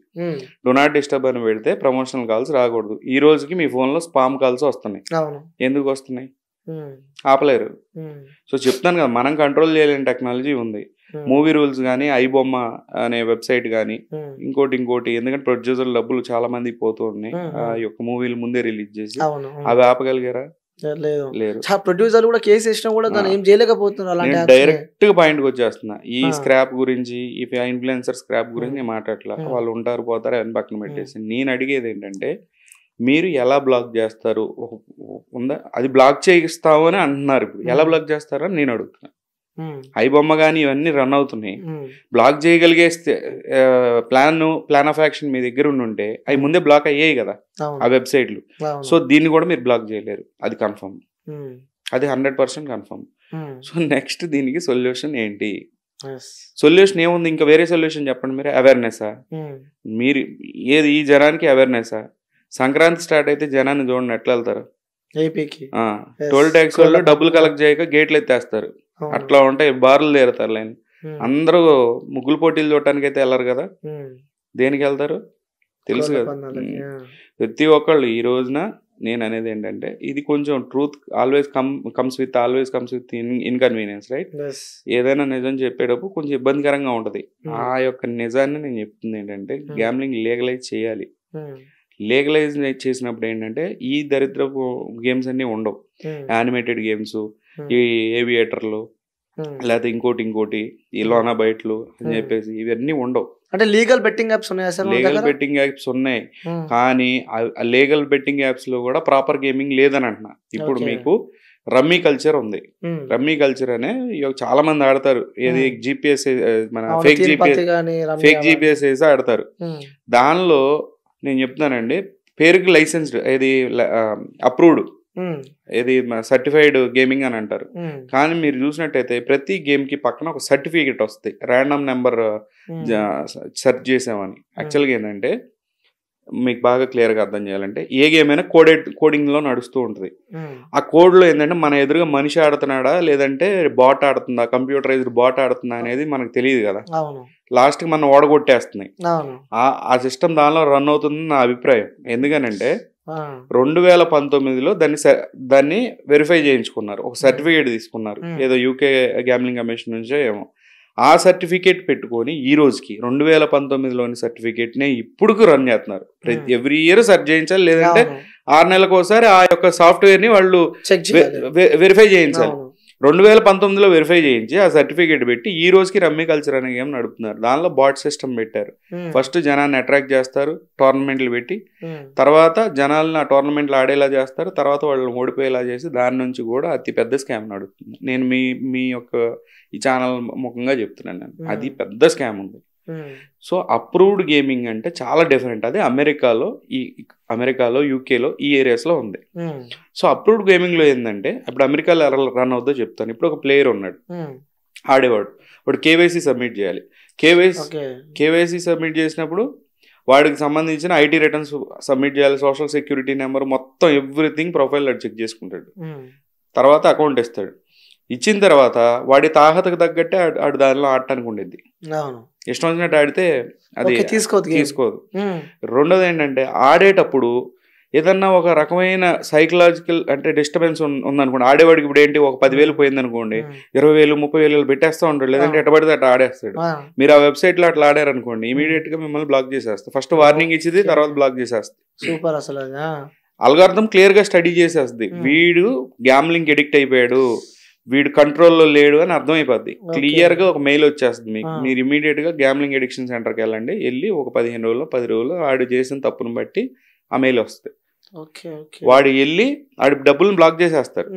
Speaker 3: డో నాట్ డిస్టర్బ్ అని పెడితే ప్రమోషనల్ కాల్స్ రాకూడదు. ఈ రోజుకి మీ ఫోన్ లో స్పామ్ కాల్స్ వస్తున్నాయి. ఎందుకు వస్తున్నాయి? ఆపలేరు. సో చెప్తాను కదా, మనం కంట్రోల్ చేయలేని టెక్నాలజీ ఉంది. మూవీ రూల్స్ కానీ, ఐబొమ్మ అనే వెబ్సైట్ కానీ, ఇంకోటి ఎందుకంటే ప్రొడ్యూసర్ డబ్బులు చాలా మంది పోతూ ఉన్నాయి. ఆ యొక్క మూవీలు ముందే రిలీజ్ చేసి అవి ఆపగలిగారా? లేరు.
Speaker 1: ప్రొడ్యూసర్ కూడా కేసు వేసినా కూడా దాన్ని ఏం చేయలేకపోతున్నారు.
Speaker 3: డైరెక్ట్ గా పాయింట్ కి వచ్చేస్తున్నా. ఈ స్క్రాప్ గురించి, ఈ ఇన్ఫ్లుయెన్సర్ స్క్రాప్ గురించి నేను మాట్లాడట్లా. వాళ్ళు ఉంటారు పోతారు అని పక్కన పెట్టేసి, నేను అడిగేది ఏంటంటే మీరు ఎలా బ్లాక్ చేస్తారు ఉందా, అది బ్లాక్ చేయిస్తావు అని అంటున్నారు. ఇప్పుడు ఎలా బ్లాక్ చేస్తారో అని నేను అడుగుతున్నా. ఐబొమ్మ కానీ ఇవన్నీ రన్ అవుతున్నాయి, బ్లాక్ చేయగలిగే ప్లాన్ ఆఫ్ యాక్షన్ మీ దగ్గర ఉంటే అవి ముందే బ్లాక్ అయ్యాయి కదా ఆ వెబ్సైట్లు. సో దీన్ని కూడా మీరు బ్లాక్ చేయలేరు, అది కన్ఫర్మ్, అది 100% కన్ఫర్మ్. సో నెక్స్ట్ దీనికి సొల్యూషన్ ఏంటి? సొల్యూషన్ ఏముంది? ఇంకా వేరే సొల్యూషన్ చెప్పండి మీరు. అవేర్నెస్సా? మీరు ఏది ఈ జనానికి అవేర్నెస్సా? సంక్రాంతి స్టార్ట్ అయితే జనాన్ని చూడండి ఎట్లా వెళ్తారు, టోల్ ట్యాక్స్ వాళ్ళు డబ్బులు కలెక్ట్ చేయక గేట్లు ఎత్తేస్తారు, అట్లా ఉంటాయి, బార్లు తీరుతారు లైన్. అందరూ ముగ్గులు పోటీలు చూడటానికి అయితే వెళ్ళరు కదా, దేనికి వెళ్తారు తెలుసు కదా. ప్రతి ఒక్కళ్ళు ఈ రోజున నేను అనేది ఏంటంటే ఇది కొంచెం truth always comes with inconvenience, right? ఏదైనా నిజం చెప్పేటప్పుడు కొంచెం ఇబ్బందికరంగా ఉంటది. ఆ యొక్క నిజాన్ని నేను చెప్తుంది ఏంటంటే గ్యాంబ్లింగ్ లీగలైజ్ చేయాలి. లీగలైజ్ చేసినప్పుడు ఏంటంటే ఈ దరిద్రపు గేమ్స్ అన్ని ఉండవు. యానిమేటెడ్ గేమ్స్, ఈ ఏవియేటర్లు, లేకపోతే ఇంకోటి ఈ లోనా బయట్లు అని చెప్పేసి ఇవన్నీ ఉండవు.
Speaker 1: అంటే లీగల్ బెట్టింగ్ యాప్స్ ఉన్నాయి,
Speaker 3: లీగల్ బెట్టింగ్ యాప్స్ ఉన్నాయి, కానీ ఆ లీగల్ బెట్టింగ్ యాప్స్ లో కూడా ప్రాపర్ గేమింగ్ లేదని అంటున్నా. ఇప్పుడు మీకు రమ్మీ కల్చర్ ఉంది. రమ్మీ కల్చర్ అనే చాలా మంది ఆడతారు. ఏది జిపిఎస్, మన ఫేక్ జిపిఎస్ వేసి ఆడతారు. దానిలో నేను చెప్తానండి, పేరుకి లైసెన్స్డ్, ఏది అప్రూవ్డ్, ఏది సర్టిఫైడ్ గేమింగ్ అని అంటారు. కానీ మీరు చూసినట్టయితే ప్రతి గేమ్ కి పక్కన ఒక సర్టిఫికేట్ వస్తుంది, ర్యాండమ్ నెంబర్ సెర్చ్ చేసామని. యాక్చువల్గా ఏంటంటే మీకు బాగా క్లియర్గా అర్థం చేయాలంటే ఏ గేమ్ అయినా కోడింగ్ లో నడుస్తూ ఉంటుంది. ఆ కోడ్ లో ఏంటంటే మన ఎదురుగా మనిషి ఆడుతున్నాడా లేదంటే బాట్ ఆడుతుందా, కంప్యూటరైజ్డ్ బాట్ ఆడుతుందా అనేది మనకు తెలియదు కదా. లాస్ట్ కి మనం ఓడగొట్టేస్తున్నాయి. ఆ సిస్టమ్ దానిలో రన్ అవుతుందని నా అభిప్రాయం. ఎందుకనంటే 2019లో దాన్ని వెరిఫై చేయించుకున్నారు, ఒక సర్టిఫికేట్ తీసుకున్నారు, ఏదో యూకే గ్యాంబ్లింగ్ కమిషన్ నుంచో ఏమో. ఆ సర్టిఫికేట్ పెట్టుకొని ఈ రోజుకి 2019లోని సర్టిఫికేట్ నే ఇప్పుడు రన్ చేస్తున్నారు. ఎవ్రీ ఇయర్ సెర్చ్ చేయించాలి, లేదంటే 6 నెలలకు ఒకసారి ఆ యొక్క సాఫ్ట్వేర్ ని వాళ్ళు వెరిఫై చేయించాలి. 2019లో వెరిఫై చేయించి ఆ సర్టిఫికేట్ పెట్టి ఈ రోజుకి రమ్మీ కల్చర్ అనే గేమ్ నడుపుతున్నారు. దానిలో బాట్ సిస్టమ్ పెట్టారు. ఫస్ట్ జనాన్ని అట్రాక్ట్ చేస్తారు, టోర్నమెంట్లు పెట్టి, తర్వాత జనాలను ఆ టోర్నమెంట్లు ఆడేలా చేస్తారు, తర్వాత వాళ్ళని ఓడిపోయేలా చేసి దాని నుంచి కూడా అతి పెద్ద స్కామ్ నడుస్తుంది. నేను మీ యొక్క ఈ ఛానల్ ముఖంగా చెప్తున్నాను, నేను అది పెద్ద స్కామ్ ఉంది. సో అప్రూవ్డ్ గేమింగ్ అంటే చాలా డిఫరెంట్. అదే అమెరికాలో యూకేలో ఈ ఏరియాస్ లో ఉంది. సో అప్రూవ్డ్ గేమింగ్ లో ఏంటంటే ఇప్పుడు అమెరికాలో ఎలా రన్ అవుతుందో చెప్తాను. ఇప్పుడు ఒక ప్లేయర్ ఉన్నాడు, ఆడేవాడు, వాడు కేవైసీ సబ్మిట్ చేయాలి. కేవైసీ సబ్మిట్ చేసినప్పుడు వాడికి సంబంధించిన ఐటీ రిటర్న్స్ సబ్మిట్ చేయాలి, సోషల్ సెక్యూరిటీ నెంబర్, మొత్తం ఎవ్రీథింగ్ ప్రొఫైల్ చెక్ చేసుకుంటాడు. తర్వాత అకౌంట్ ఇస్తాడు. ఇచ్చిన తర్వాత వాడి తాహతకు తగ్గట్టే ఆడు దానిలో ఆడటానికి ఉండేది. ఇష్టం వచ్చినట్టు ఆడితే అది తీసుకోదు. రెండోది ఏంటంటే ఆడేటప్పుడు ఏదన్నా ఒక రకమైన సైకలాజికల్ అంటే డిస్టర్బెన్స్ ఉందనుకోండి, ఆడేవాడికి ఇప్పుడు ఏంటి ఒక 10,000 పోయింది అనుకోండి, 20,000 30,000 పెట్టేస్తా ఉంటాడు, లేదంటే ఎట్టబడితే అట్లా ఆడేస్తాడు. మీరు ఆ వెబ్సైట్ లో అట్లా ఆడారనుకోండి, ఇమీడియట్ గా మిమ్మల్ని బ్లాక్ చేసేస్తారు. ఫస్ట్ వార్నింగ్ ఇచ్చింది, తర్వాత బ్లాక్ చేసేస్తుంది.
Speaker 1: సూపర్. అసలు
Speaker 3: అల్గారిథం క్లియర్ గా స్టడీ చేసేస్తుంది, వీడు గ్యాంబ్లింగ్ ఎడిక్ట్ అయిపోయాడు, వీడు కంట్రోల్లో లేడు అని అర్థమైపోద్ది. క్లియర్ గా ఒక మెయిల్ వచ్చేస్తుంది మీకు. మీరు ఇమీడియట్ గా గ్యాంబ్లింగ్ ఎడిక్షన్ సెంటర్కి వెళ్ళి ఒక 15 రోజుల్లో 10 రోజుల్లో వాడు చేసిన తప్పును బట్టి ఆ మెయిల్ వస్తుంది. వాడు వెళ్ళి వాడి డబ్బులను బ్లాక్ చేసేస్తారు.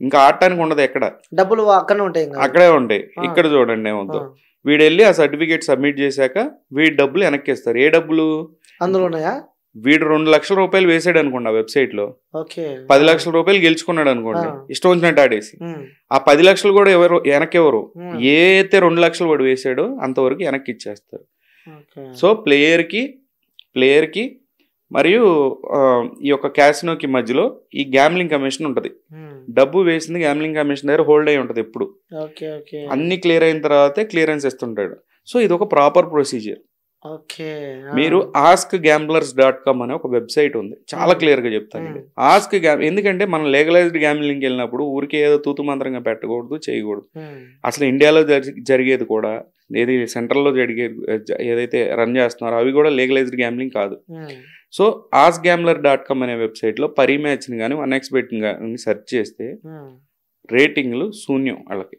Speaker 3: ఇంకా ఆడటానికి ఉండదు, ఎక్కడ
Speaker 1: డబ్బులు
Speaker 3: అక్కడే ఉంటాయి. ఇక్కడ చూడండి ఏమవుతుందో, వీడు వెళ్ళి ఆ సర్టిఫికేట్ సబ్మిట్ చేశాక వీడి డబ్బులు వెనక్కిస్తారు. ఏ డబ్బులు
Speaker 1: అందులో ఉన్నాయా?
Speaker 3: వీడు 2 లక్షల రూపాయలు వేసాడు అనుకోండి ఆ వెబ్సైట్ లో, 10 లక్షల రూపాయలు గెలుచుకున్నాడు అనుకోండి, ఇష్టం వచ్చినట్టు ఆడేసి. ఆ 10 లక్షలు కూడా వెనక్కెవరు ఏ అయితే 2 లక్షలు వాడు వేసాడో అంతవరకు వెనక్కి ఇచ్చేస్తారు. సో ప్లేయర్ కి మరియు ఈ యొక్క క్యాసినోకి మధ్యలో ఈ గ్యాంబ్లింగ్ కమిషన్ ఉంటది. డబ్బు వేసింది గ్యాంబ్లింగ్ కమిషన్ దగ్గర హోల్డ్ అయి ఉంటది ఎప్పుడు. అన్ని క్లియర్ అయిన తర్వాతే క్లియరెన్స్ ఇస్తుంటాడు. సో ఇది ఒక ప్రాపర్ ప్రొసీజర్. మీరు askgamblers.com అనే ఒక వెబ్సైట్ ఉంది, చాలా క్లియర్ గా చెప్తాను. ఎందుకంటే మనం లీగలైజ్డ్ గ్యాంబ్లింగ్ వెళ్ళినప్పుడు ఊరికే ఏదో తూతు మంత్రంగా పెట్టకూడదు, చేయకూడదు. అసలు ఇండియాలో జరిగేది కూడా, ఏది సెంట్రల్ లో ఏదైతే రన్ చేస్తున్నారో అవి కూడా లీగలైజ్డ్ గ్యాంబ్లింగ్ కాదు. సో askgambler.com అనే వెబ్సైట్ లో పరీ మ్యాచ్ ని కానీ 1xbet కానీ సెర్చ్ చేస్తే రేటింగ్లు శూన్యం, వాళ్ళకి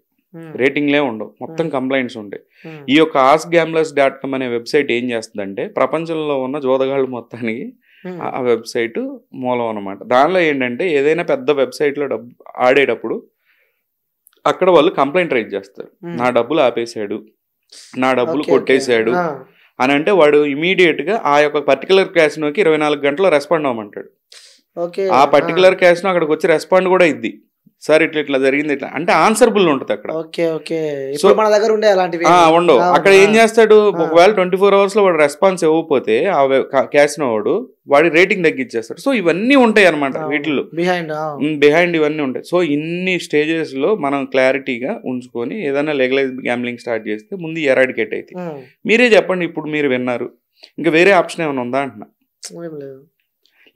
Speaker 3: రేటింగ్లే ఉండవు, మొత్తం కంప్లైంట్స్ ఉంటాయి. ఈ యొక్క askgamblers.com అనే వెబ్సైట్ ఏం చేస్తుందంటే ప్రపంచంలో ఉన్న జోదగాళ్ళు మొత్తానికి ఆ వెబ్సైట్ మూలం అనమాట. దానిలో ఏంటంటే ఏదైనా పెద్ద వెబ్సైట్లో ఆడేటప్పుడు అక్కడ వాళ్ళు కంప్లైంట్ రైజ్ చేస్తారు, నా డబ్బులు ఆపేశాడు, నా డబ్బులు కొట్టేశాడు అని. అంటే వాడు ఇమీడియట్ గా ఆ యొక్క పర్టికులర్ క్యాసినోకి 24 గంటల్లో రెస్పాండ్ అవ్వమంటాడు. ఆ పర్టికులర్ క్యాసినో అక్కడికి వచ్చి రెస్పాండ్ కూడా ఇద్ది, సార్ ఇట్లా ఇట్లా జరిగింది ఇట్లా అంటే ఆన్సరబుల్ ఉంటుంది అక్కడ.
Speaker 1: సో మన దగ్గర ఉండే అలాంటివి
Speaker 3: ఉండవు. అక్కడ ఏం చేస్తాడు, ఒకవేళ 24 hours లో వాడు రెస్పాన్స్ ఇవ్వకపోతే ఆ క్యాసినో వాడి రేటింగ్ తగ్గించేస్తాడు. సో ఇవన్నీ ఉంటాయి అనమాట వీటిల్లో, బిహైండ్ ఇవన్నీ ఉంటాయి. సో ఇన్ని స్టేజెస్ లో మనం క్లారిటీగా ఉంచుకొని ఏదైనా లీగలైజ్ గ్యాంబ్లింగ్ స్టార్ట్ చేస్తే ముందు ఎరాడికేట్ అయితే. మీరే చెప్పండి, ఇప్పుడు మీరు విన్నారు, ఇంకా వేరే ఆప్షన్ ఏమైనా ఉందా అంటున్నా.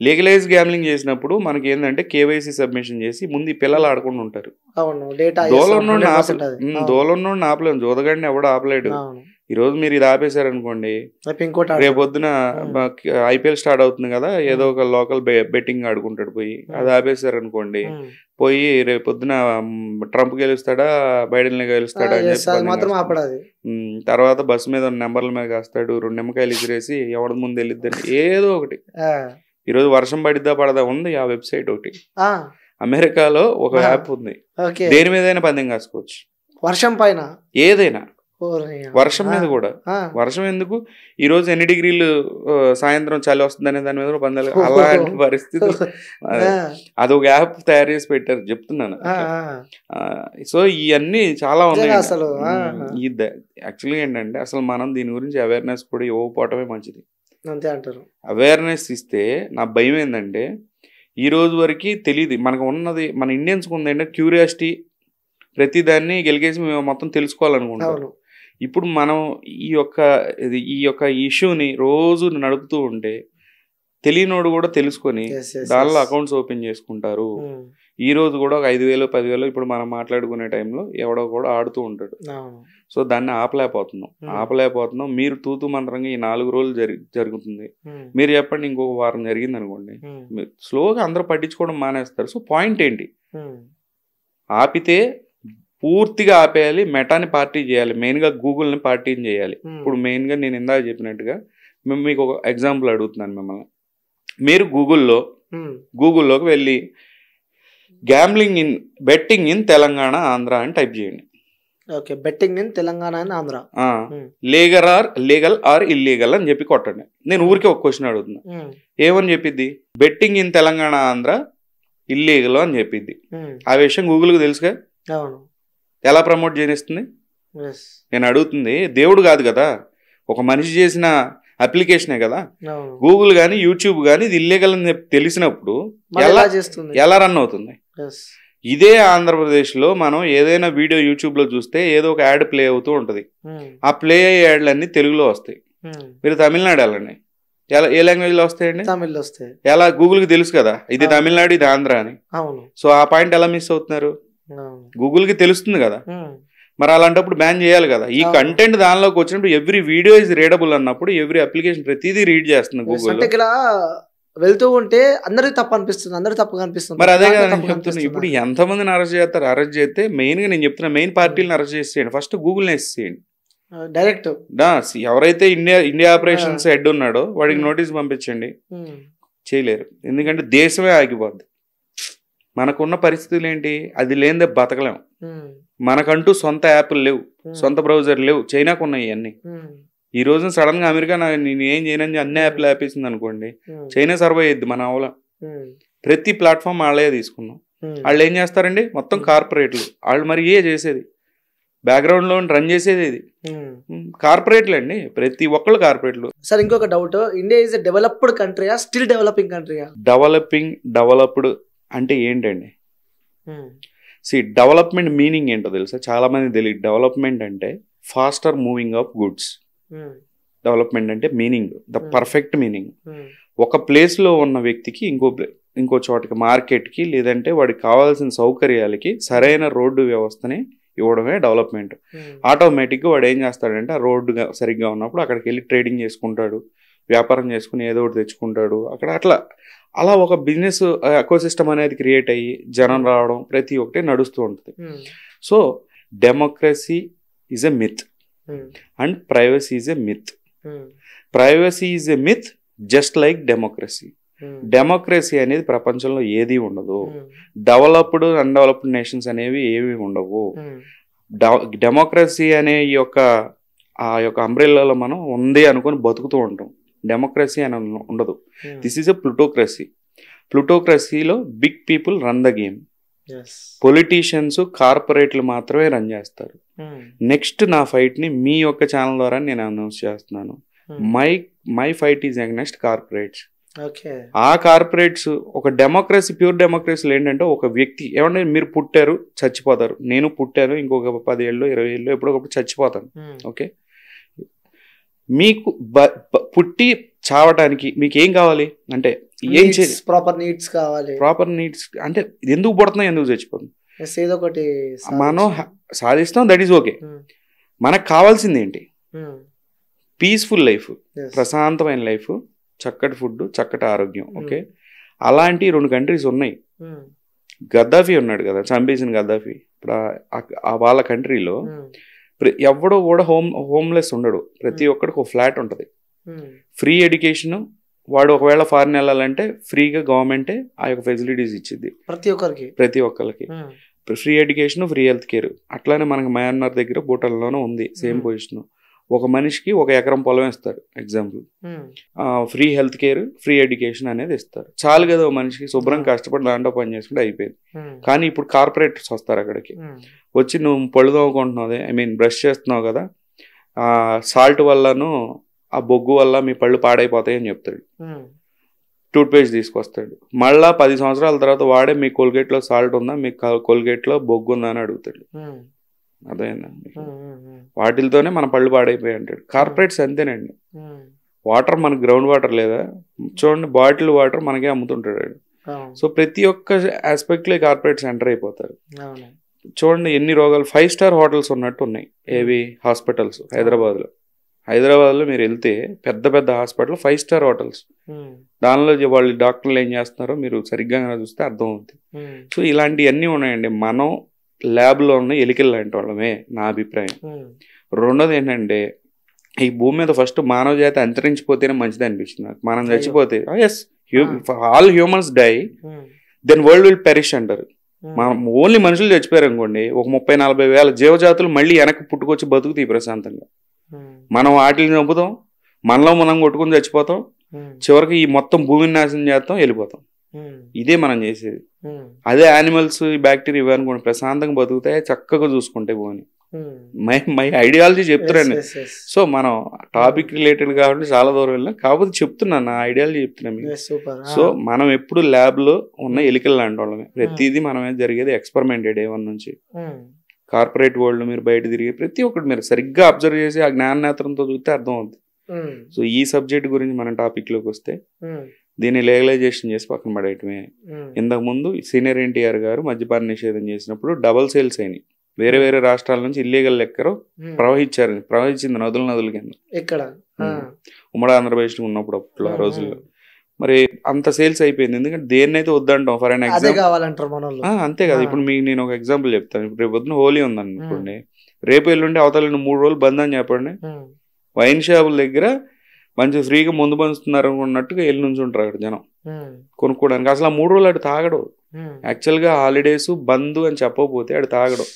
Speaker 3: లీగలైజ్ గ్యాంబ్లింగ్ చేసినప్పుడు మనకి ఏంటంటే కేవైసీ సబ్మిషన్ చేసి ముందు ఈ పిల్లలు ఆడుకుంటూ ఉంటారు. దోలన్నోడిని ఆపలేము, జోదగాడిని ఎవడు ఆపలేడు. ఈ రోజు మీరు ఇది ఆపేశారనుకోండి, రేపొద్దున ఐపీఎల్ స్టార్ట్ అవుతుంది కదా, ఏదో ఒక లోకల్ బెట్టింగ్ ఆడుకుంటాడు పోయి, అది ఆపేశారనుకోండి, పోయి రేపొద్దున ట్రంప్ గెలుస్తాడా బైడెన్ గెలుస్తాడా అని చెప్పి తర్వాత బస్సు మీద నెంబర్ల మీద కాస్తాడు, 2 నిమ్మకాయలు ఇసిరేసి ఎవరి ముందు వెళ్ళిద్దని ఏదో ఒకటి. ఈరోజు వర్షం పడిద్దా పడదా ఉంది ఆ వెబ్సైట్ ఒకటి. అమెరికాలో ఒక యాప్ ఉంది, దేని మీదైనా పందెం కాసుకోవచ్చు, వర్షం పైన ఏదైనా, వర్షం మీద కూడా. వర్షం ఎందుకు, ఈ రోజు ఎన్ని డిగ్రీలు సాయంత్రం చలి వస్తుందనే దాని మీద పందాలు, అలాంటి పరిస్థితి. అదొక యాప్ తయారు చేసి పెట్టారు, చెప్తున్నాను. సో ఇవన్నీ చాలా ఉన్నాయి అసలు. యాక్చువల్గా ఏంటంటే అసలు మనం దీని గురించి అవేర్నెస్ కూడా ఇవ్వకపోవటమే మంచిది. అంతే అంటారు. అవేర్నెస్ ఇస్తే నా భయం ఏంటంటే ఈ రోజు వరకు తెలియదు మనకు ఉన్నది, మన ఇండియన్స్కి ఉంది ఏంటంటే క్యూరియాసిటీ, ప్రతిదాన్ని గెలిగేసి మేము మొత్తం తెలుసుకోవాలనుకుంటాం. ఇప్పుడు మనం ఈ యొక్క ఇష్యూని రోజు నడుపుతూ ఉంటే తెలియనోడు కూడా తెలుసుకొని దానిలో అకౌంట్స్ ఓపెన్ చేసుకుంటారు. ఈ రోజు కూడా ఒక 5,000 10,000 ఇప్పుడు మనం మాట్లాడుకునే టైంలో ఎవడో కూడా ఆడుతూ ఉంటాడు. సో దాన్ని ఆపలేకపోతున్నాం. మీరు తూతు మంత్రంగా ఈ 4 రోజులు జరుగుతుంది, మీరు చెప్పండి ఇంకొక వారం జరిగింది అనుకోండి, స్లోగా అందరూ పట్టించుకోవడం మానేస్తారు. సో పాయింట్ ఏంటి, ఆపితే పూర్తిగా ఆపేయాలి, మెటాని పార్టీ చేయాలి, మెయిన్గా గూగుల్ని పార్టీని చేయాలి. ఇప్పుడు మెయిన్గా నేను ఇందాక చెప్పినట్టుగా మీకు ఒక ఎగ్జాంపుల్ అడుగుతున్నాను మిమ్మల్ని. మీరు గూగుల్లోకి వెళ్ళి బెట్టింగ్ ఇన్ తెలంగాణ ఆంధ్ర అని టైప్ చేయండి. Betting in Telangana and Andhra, legal or illegal అని చెప్పి కొట్టండి. నేను ఊరికే ఒక క్వశ్చన్ అడుగుతున్నా, ఏమని చెప్పిద్ది? Betting in Telangana Andhra illegal అని చెప్పిద్ది. ఆ విషయం గూగుల్కి తెలుసుగా, ఎలా ప్రమోట్ చేస్తుంది? నేను అడుగుతుంది దేవుడు కాదు కదా, ఒక మనిషి చేసిన అప్లికేషనే కదా. గూగుల్ గానీ యూట్యూబ్ గానీ ఇది ఇల్లీగల్ అని తెలిసినప్పుడు ఎలా రన్ అవుతుంది? ఇదే ఆంధ్రప్రదేశ్ లో మనం ఏదైనా వీడియో యూట్యూబ్ లో చూస్తే ఏదో ఒక యాడ్ ప్లే అవుతూ ఉంటది. ఆ ప్లే అయ్యే యాడ్లన్నీ తెలుగులో వస్తాయి. మీరు తమిళనాడు వెళ్ళండి, ఏ లాంగ్వేజ్ లో వస్తాయండి? తమిళ్ వస్తాయి. ఎలా? గూగుల్ కి తెలుసు కదా ఇది తమిళనాడు ఇది ఆంధ్ర అని. సో ఆ పాయింట్ ఎలా మిస్ అవుతున్నారు? గూగుల్ కి తెలుస్తుంది కదా, మరి అలాంటప్పుడు బ్యాన్ చేయాలి కదా. ఈ కంటెంట్ దానిలోకి వచ్చినప్పుడు ఎవ్రీ వీడియో ఇస్ రీడబుల్ అన్నప్పుడు ఎవ్రీ అప్లికేషన్ ప్రతిదీ రీడ్ చేస్తుంది గూగుల్. వెళ్తూ ఉంటే అందరికి తప్పు అనిపిస్తుంది, అందరికి తప్పు కనిపిస్తుంది. మరి అదే కదా నేను చెప్తున్నా. ఇప్పుడు ఎంతమందిని అరెస్ట్ చేస్తారు? అరెస్ట్ చేస్తే మెయిన్ గా నేను చెప్తున్నా, మెయిన్ పార్టీలను అరెస్ట్ చేసేయండి, ఫస్ట్ గూగుల్ ని వేసేయండి డైరెక్ట్. ఎవరైతే ఇండియా ఆపరేషన్స్ హెడ్ ఉన్నాడో వాడికి నోటీస్ పంపించండి. చేయలేరు, ఎందుకంటే దేశమే ఆగిపోద్ది. మనకున్న పరిస్థితులు ఏంటి? అది లేనిదే బతకలేం. మనకంటూ సొంత యాప్లు లేవు, సొంత బ్రౌజర్ లేవు. చైనాకు ఉన్నాయి ఇవన్నీ. ఈ రోజు సడన్ గా అమెరికా నేను ఏం చేయనని అన్ని యాప్లు ఆపేసింది అనుకోండి, చైనా సర్వైవ్ అయ్యిద్ది మన అవల. ప్రతి ప్లాట్ఫామ్ వాళ్ళే తీసుకున్నాం. వాళ్ళు ఏం చేస్తారండి? మొత్తం కార్పొరేట్లు వాళ్ళు. మరి ఏ చేసేది బ్యాక్గ్రౌండ్ లో రన్ చేసేది ఇది కార్పొరేట్లు అండి, ప్రతి ఒక్కళ్ళు కార్పొరేట్లు. సార్ ఇంకొక doubt, India is a developed కంట్రీయా స్టిల్ డెవలపింగ్ కంట్రీయా? డెవలప్డ్ అంటే ఏంటండి? డెవలప్మెంట్ మీనింగ్ ఏంటో తెలుసా? చాలా మంది తెలియదు. డెవలప్మెంట్ అంటే faster moving of goods. Development అంటే మీనింగ్, ద పర్ఫెక్ట్ మీనింగ్. ఒక ప్లేస్ లో ఉన్న వ్యక్తికి ఇంకో చోటకి, మార్కెట్కి, లేదంటే వాడికి కావాల్సిన సౌకర్యాలకి సరైన రోడ్డు వ్యవస్థని ఇవ్వడమే డెవలప్మెంట్. ఆటోమేటిక్గా వాడు ఏం చేస్తాడంటే ఆ రోడ్డు సరిగ్గా ఉన్నప్పుడు అక్కడికి వెళ్ళి ట్రేడింగ్ చేసుకుంటాడు, వ్యాపారం చేసుకుని ఏదో ఒకటి తెచ్చుకుంటాడు అక్కడ. అలా ఒక బిజినెస్ ఎకోసిస్టమ్ అనేది క్రియేట్ అయ్యి జనం రావడం ప్రతి ఒక్కటి నడుస్తూ ఉంటుంది. So democracy is a myth and privacy is a myth. Privacy is a myth, just like democracy. Democracy అనేది ప్రపంచంలో ఏది ఉండదు. డెవలప్డ్ అన్డెవలప్డ్ నేషన్స్ అనేవి ఏవి ఉండవు. డెమోక్రసీ అనే ఆ యొక్క అంబ్రెల్లాలో మనం ఉంది అనుకుని బతుకుతూ ఉంటాం. డెమోక్రసీ అని ఉండదు. This is a plutocracy. ప్లూటోక్రసీలో big people run the game. Politicians కార్పొరేట్లు మాత్రమే రన్ చేస్తారు. నెక్స్ట్ నా ఫైట్ ని మీ యొక్క ఛానల్ ద్వారా నేను అనౌన్స్ చేస్తున్నాను. My fight is against corporates. ఆ కార్పొరేట్స్ ఒక డెమోక్రసీ, ప్యూర్ డెమోక్రసీలో ఏంటంటే ఒక వ్యక్తి ఏమంటే మీరు పుట్టారు చచ్చిపోతారు, నేను పుట్టాను ఇంకొక 10 ఏళ్ళు 20 ఏళ్ళు ఎప్పుడొకప్పుడు చచ్చిపోతాను. ఓకే, మీకు పుట్టి చావటానికి మీకు ఏం కావాలి అంటే ఏం
Speaker 1: ప్రాపర్ నీడ్స్ కావాలి.
Speaker 3: ప్రాపర్ నీడ్స్ అంటే ఎందుకు పుడుతున్నాం, ఎందుకు చచ్చిపోతున్నాం,
Speaker 1: ఏదో ఒకటి
Speaker 3: మనం సాధిస్తాం, దట్ ఈస్ ఓకే. మనకు కావాల్సింది ఏంటి? పీస్ఫుల్ లైఫ్, ప్రశాంతమైన లైఫ్, చక్కటి ఫుడ్, చక్కటి ఆరోగ్యం. ఓకే, అలాంటి 2 కంట్రీస్ ఉన్నాయి. గద్దాఫీ ఉన్నాడు కదా, చంపేసిన గద్దాఫీ. ఇప్పుడు వాళ్ళ కంట్రీలో ఎవడో కూడా హోమ్లెస్ ఉండడు. ప్రతి ఒక్కడికి ఒక ఫ్లాట్ ఉంటుంది. ఫ్రీ ఎడ్యుకేషన్, వాడు ఒకవేళ ఫారిన్ వెళ్ళాలంటే ఫ్రీగా గవర్నమెంటే ఆ యొక్క ఫెసిలిటీస్ ఇచ్చింది ప్రతి ఒక్కరికి. Free education, free health care. అట్లానే మనకి మయన్మార్ దగ్గర భూటాన్లోనూ ఉంది సేమ్ పొజిషన్. ఒక మనిషికి 1 ఎకరం పొలం ఇస్తారు example. Free health care, free education అనేది ఇస్తారు. చాలు కదా ఒక మనిషికి శుభ్రం కష్టపడి దాంట్లో పని చేసుకుంటే అయిపోయింది. కానీ ఇప్పుడు కార్పొరేటర్స్ వస్తారు అక్కడికి. వచ్చి నువ్వు పళ్ళు తోముకుంటున్నావు, ఐ మీన్ బ్రష్ చేస్తున్నావు కదా, సాల్ట్ వల్లను ఆ బొగ్గు వల్ల మీ పళ్ళు పాడైపోతాయి అని చెప్తాడు. టూత్ పేస్ట్ తీసుకొస్తాడు. మళ్ళా 10 సంవత్సరాల తర్వాత వాడే మీ కోల్గేట్లో సాల్ట్ ఉందా, మీ కోల్గేట్లో బొగ్గు ఉందా అని అడుగుతాడు. అదేనా, వాటితోనే మన పళ్ళు పాడైపోయాయి అంటాడు. కార్పొరేట్స్ అంతేనండి. వాటర్ మనకి గ్రౌండ్ వాటర్ లేదా చూడండి, బాటిల్ వాటర్ మనకే అమ్ముతుంటాడు. సో ప్రతి ఒక్క ఆస్పెక్ట్ లో కార్పొరేట్స్ ఎంటర్ అయిపోతారు. చూడండి ఎన్ని రోగాలు. 5 స్టార్ హోటల్స్ ఉన్నట్టు ఉన్నాయి. ఏవి హాస్పిటల్స్ హైదరాబాద్ లో మీరు వెళ్తే పెద్ద పెద్ద హాస్పిటల్ 5 స్టార్ హోటల్స్. దానిలో వాళ్ళు డాక్టర్లు ఏం చేస్తున్నారో మీరు సరిగ్గా చూస్తే అర్థం అవుతుంది. సో ఇలాంటివన్నీ ఉన్నాయండి. మనం ల్యాబ్ లో ఉన్న ఎలికలు లాంటి వాళ్ళమే నా అభిప్రాయం. రెండోది ఏంటంటే ఈ భూమి మీద ఫస్ట్ మానవ జాతి అంతరించిపోతేనే మంచిది అనిపిస్తుంది నాకు. మనం చచ్చిపోతే all humans die then world will perish అంటారు. మనం ఓన్లీ మనుషులు చచ్చిపోయారు అనుకోండి, ఒక 30-40 వేల జీవజాతులు మళ్ళీ వెనక్కి పుట్టుకొచ్చి బతుకుతాయి ప్రశాంతంగా. మనం వాటిని చంపుతాం, మనలో మనం కొట్టుకుని చచ్చిపోతాం, చివరికి ఈ మొత్తం భూమిని నాశనం చేస్తాం, వెళ్ళిపోతాం. ఇదే మనం చేసేది. అదే యానిమల్స్, బ్యాక్టీరియా ఇవి అనుకోండి ప్రశాంతంగా బతుకుతాయి, చక్కగా చూసుకుంటే భూమిని. మై ఐడియాలజీ చెప్తున్నాను. సో మనం టాపిక్ రిలేటెడ్ కాబట్టి చాలా దూరం వెళ్ళాం, కాకపోతే చెప్తున్నాను నా ఐడియాలజీ చెప్తున్నాను. సో మనం ఎప్పుడు ల్యాబ్ లో ఉన్న ఎలికలు లాంటి వాళ్ళమే. ప్రతిదీ మనమే జరిగేది ఎక్స్పెరిమెంటెడ్ A1 నుంచి. కార్పొరేట్ వరల్డ్ మీరు బయట తిరిగి ప్రతి ఒక్కటి మీరు సరిగ్గా అబ్జర్వ్ చేసి ఆ జ్ఞాన నేత్రంతో చూస్తే అర్థం అవుతుంది. సో ఈ సబ్జెక్ట్ గురించి మన టాపిక్ లోకి వస్తే దీన్ని లీగలైజేషన్ చేసి పక్కన పడేయటమే. ఇంతకు ముందు సీనియర్ NTR గారు మద్యపాన నిషేధం చేసినప్పుడు డబల్ సేల్స్ అయినాయి. వేరే వేరే రాష్ట్రాల నుంచి ఇల్లీగల్ లెక్కర్ ప్రవహించింది నదుల కింద ఇక్కడ ఉమ్మడి ఆంధ్రప్రదేశ్ ఉన్నప్పుడు అప్పుడు ఆ రోజుల్లో. మరి అంత సేల్స్ అయిపోయింది. ఎందుకంటే దేన్నైతే వద్దంటాం ఫర్ అన్ ఎగ్జాంపుల్. అంతే కదా. ఇప్పుడు మీకు నేను ఒక ఎగ్జాంపుల్ చెప్తాను. ఇప్పుడు రేపు పొద్దున హోలీ ఉందనుకోండి, రేపు ఎల్లుండి అవతల 3 రోజులు బంద్ అని చెప్పండి. వైన్ షాపుల దగ్గర మంచి ఫ్రీగా ముందు పంచుతున్నారు అనుకున్నట్టుగా వెళ్ళి నుంచి ఉంటారు అక్కడ జనం కొనుక్కోవడానికి. అసలు ఆ 3 రోజులు అటు తాగడు. యాక్చువల్ గా హాలిడేస్ బంద్ అని చెప్పకపోతే అటు తాగడు.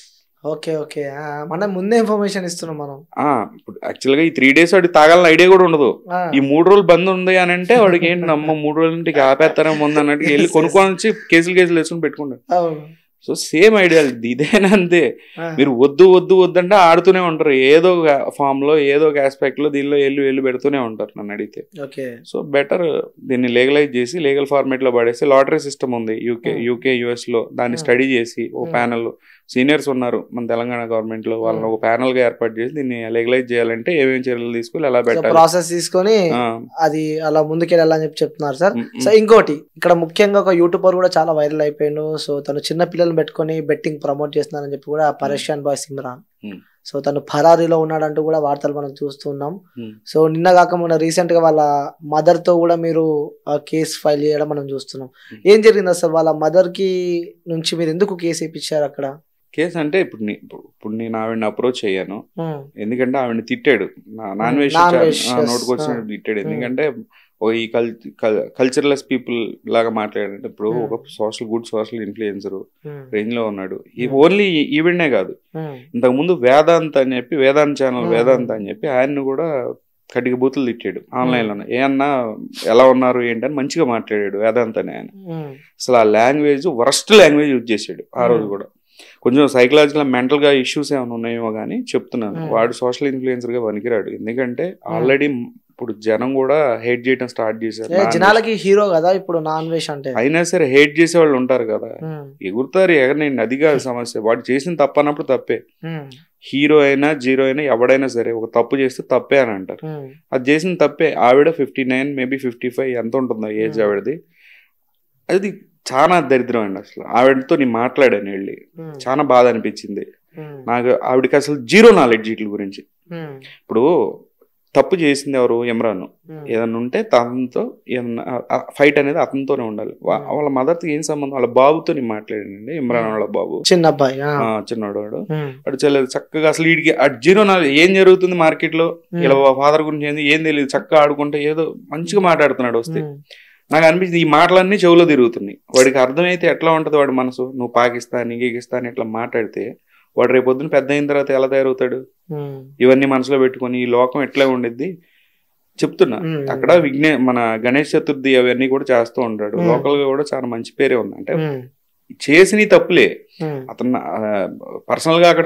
Speaker 1: మనం ముందే ఇన్ఫర్మేషన్ ఇస్తున్నాం మనం.
Speaker 3: ఇప్పుడు యాక్చువల్ గా ఈ 3 days వాడికి తాగాలని ఐడియా కూడా ఉండదు. ఈ 3 రోజులు బంద్ ఉంది అని అంటే వాడికి ఏంటి అమ్మ 3 రోజులకి ఆపేస్తారా ముందు అన్నట్టు వెళ్ళి కొనుక్కొని వచ్చి కేసులు వేసుకుని పెట్టుకుంటారు. సో సేమ్ ఐడియాలజీ ఇదేనా అంతే. మీరు వద్దు అంటే ఆడుతూనే ఉంటారు ఏదో ఒక ఫామ్ లో, ఏదో ఒక ఆస్పెక్ట్ లో దీనిలో వెళ్ళి పెడుతూనే ఉంటారు నన్ను అడిగితే. సో బెటర్ దీన్ని లీగలైజ్ చేసి లీగల్ ఫార్మేట్ లో పడేసి, లాటరీ సిస్టమ్ ఉంది యూకే US లో, దాన్ని స్టడీ చేసి ఒక ప్యానల్ సీనియర్స్ ఉన్నారు మన తెలంగాణ గవర్నమెంట్ లో, వాళ్ళని ఒక ప్యానల్ గా ఏర్పాటు చేసి దీన్ని లీగలైజ్ చేయాలంటే ఏమేమి చర్యలు తీసుకుని ఎలా పెట్టాలి
Speaker 1: ప్రాసెస్ తీసుకొని అది అలా ముందుకెళ్ళాలని చెప్పి చెప్తున్నారు సార్. సో ఇంకోటి ఇక్కడ ముఖ్యంగా ఒక యూట్యూబర్ కూడా చాలా వైరల్ అయిపోయాడు. సో తను చిన్న పిల్లల్ని పెట్టుకొని బెట్టింగ్ ప్రమోట్ చేస్తున్నారని చెప్పి కూడా పరేషాన్ బాయ్ సిమ్రాన్. సో తను ఫరారీలో ఉన్నాడంటూ కూడా వార్తలు మనం చూస్తున్నాం. సో నిన్న కాక మొన్న రీసెంట్ గా వాళ్ళ మదర్ తో కూడా మీరు కేసు ఫైల్ చేయడం మనం చూస్తున్నాం. ఏం జరిగింది అసలు? వాళ్ళ మదర్ కి నుంచి మీరు ఎందుకు కేసు ఇప్పించారు అక్కడ?
Speaker 3: కేసు అంటే ఇప్పుడు నేను ఆవిడని అప్రోచ్ అయ్యాను. ఎందుకంటే ఆవిడని తిట్టాడు, నాన్ వెజ్ నోటుకొచ్చినట్టు తిట్టాడు. ఎందుకంటే ఈ కల్చర్లెస్ పీపుల్ లాగా మాట్లాడాడు. ఇప్పుడు ఒక సోషల్ ఇన్ఫ్లుయెన్సర్ రేంజ్ లో ఉన్నాడు. ఓన్లీ ఈవెంటే కాదు, ఇంతకు ముందు వేదాంత్ అని చెప్పి వేదాంత్ ఛానల్ వేదాంత్ అని చెప్పి ఆయన్ని కూడా కటిక బూతులు తిట్టాడు ఆన్లైన్ లోనే. ఏమన్నా ఎలా ఉన్నారు ఏంటని మంచిగా మాట్లాడాడు వేదాంత్ అని ఆయన. అసలు ఆ లాంగ్వేజ్ వరస్ట్ లాంగ్వేజ్ యూజ్ చేశాడు ఆ రోజు కూడా. కొంచెం సైకలాజికల్ మెంటల్ గా ఇష్యూస్ ఏమైనా ఉన్నాయేమో కానీ చెప్తున్నాను, వాడు సోషల్ ఇన్ఫ్లుయెన్సర్ గా పనికిరాడు. ఎందుకంటే ఆల్రెడీ ఇప్పుడు జనం కూడా హేట్ చేయడం స్టార్ట్ చేశారు.
Speaker 1: జనాలకి హీరో కదా ఇప్పుడు నాన్ వెజ్ అంటే.
Speaker 3: అయినా సరే హేట్ చేసే వాళ్ళు ఉంటారు కదా, ఎగురుతారు ఎగరనండి, అది కాదు సమస్య. వాడు చేసిన తప్పు అన్నప్పుడు తప్పే. హీరో అయినా జీరో అయినా ఎవడైనా సరే ఒక తప్పు చేస్తే తప్పే అని అంటారు. అది చేసిన తప్పే. ఆవిడ 59 మేబీ 55 ఎంత ఉంటుందో ఏజ్ ఆవిడది. అది చాలా దరిద్రం అండి. అసలు ఆవిడతో నేను మాట్లాడాను వెళ్ళి, చాలా బాధ అనిపించింది నాకు. ఆవిడకి అసలు జీరో నాలెడ్జ్ వీటి గురించి. ఇప్పుడు తప్పు చేసింది ఎవరు? ఇమ్రాన్. ఏదన్నా ఉంటే తనతో ఫైట్ అనేది అతనితోనే ఉండాలి. వాళ్ళ మదర్తో ఏం సంబంధం? వాళ్ళ బాబుతో నేను మాట్లాడానండి, ఇమ్రాన్ వాళ్ళ బాబు, చిన్న అబ్బాయి, చిన్నవాడు. వాడు చాలా చక్కగా అసలు వీడికి జీరో నాలెడ్జ్, ఏం జరుగుతుంది మార్కెట్ లో, ఇలా ఫాదర్ గురించి ఏం తెలియదు, చక్కగా ఆడుకుంటే ఏదో మంచిగా మాట్లాడుతున్నాడు. వస్తే నాకు అనిపించింది ఈ మాటలన్నీ చెవులో తిరుగుతున్నాయి. వాడికి అర్థమైతే ఎట్లా ఉంటది వాడి మనసు? నువ్వు పాకిస్తాన్ గీకిస్తాన్ ఇట్లా మాట్లాడితే వాడు రేపొద్దున పెద్ద అయిన తర్వాత ఎలా తయారవుతాడు? ఇవన్నీ మనసులో పెట్టుకుని ఈ లోకం ఎట్లా ఉండిద్ది చెప్తున్నా. అక్కడ మన గణేష్ చతుర్థి అవన్నీ కూడా చేస్తూ ఉంటాడు. లోకల్ గా కూడా చాలా మంచి పేరే ఉంది. అంటే చేసిన తప్పులే, అతను పర్సనల్ గా అక్కడ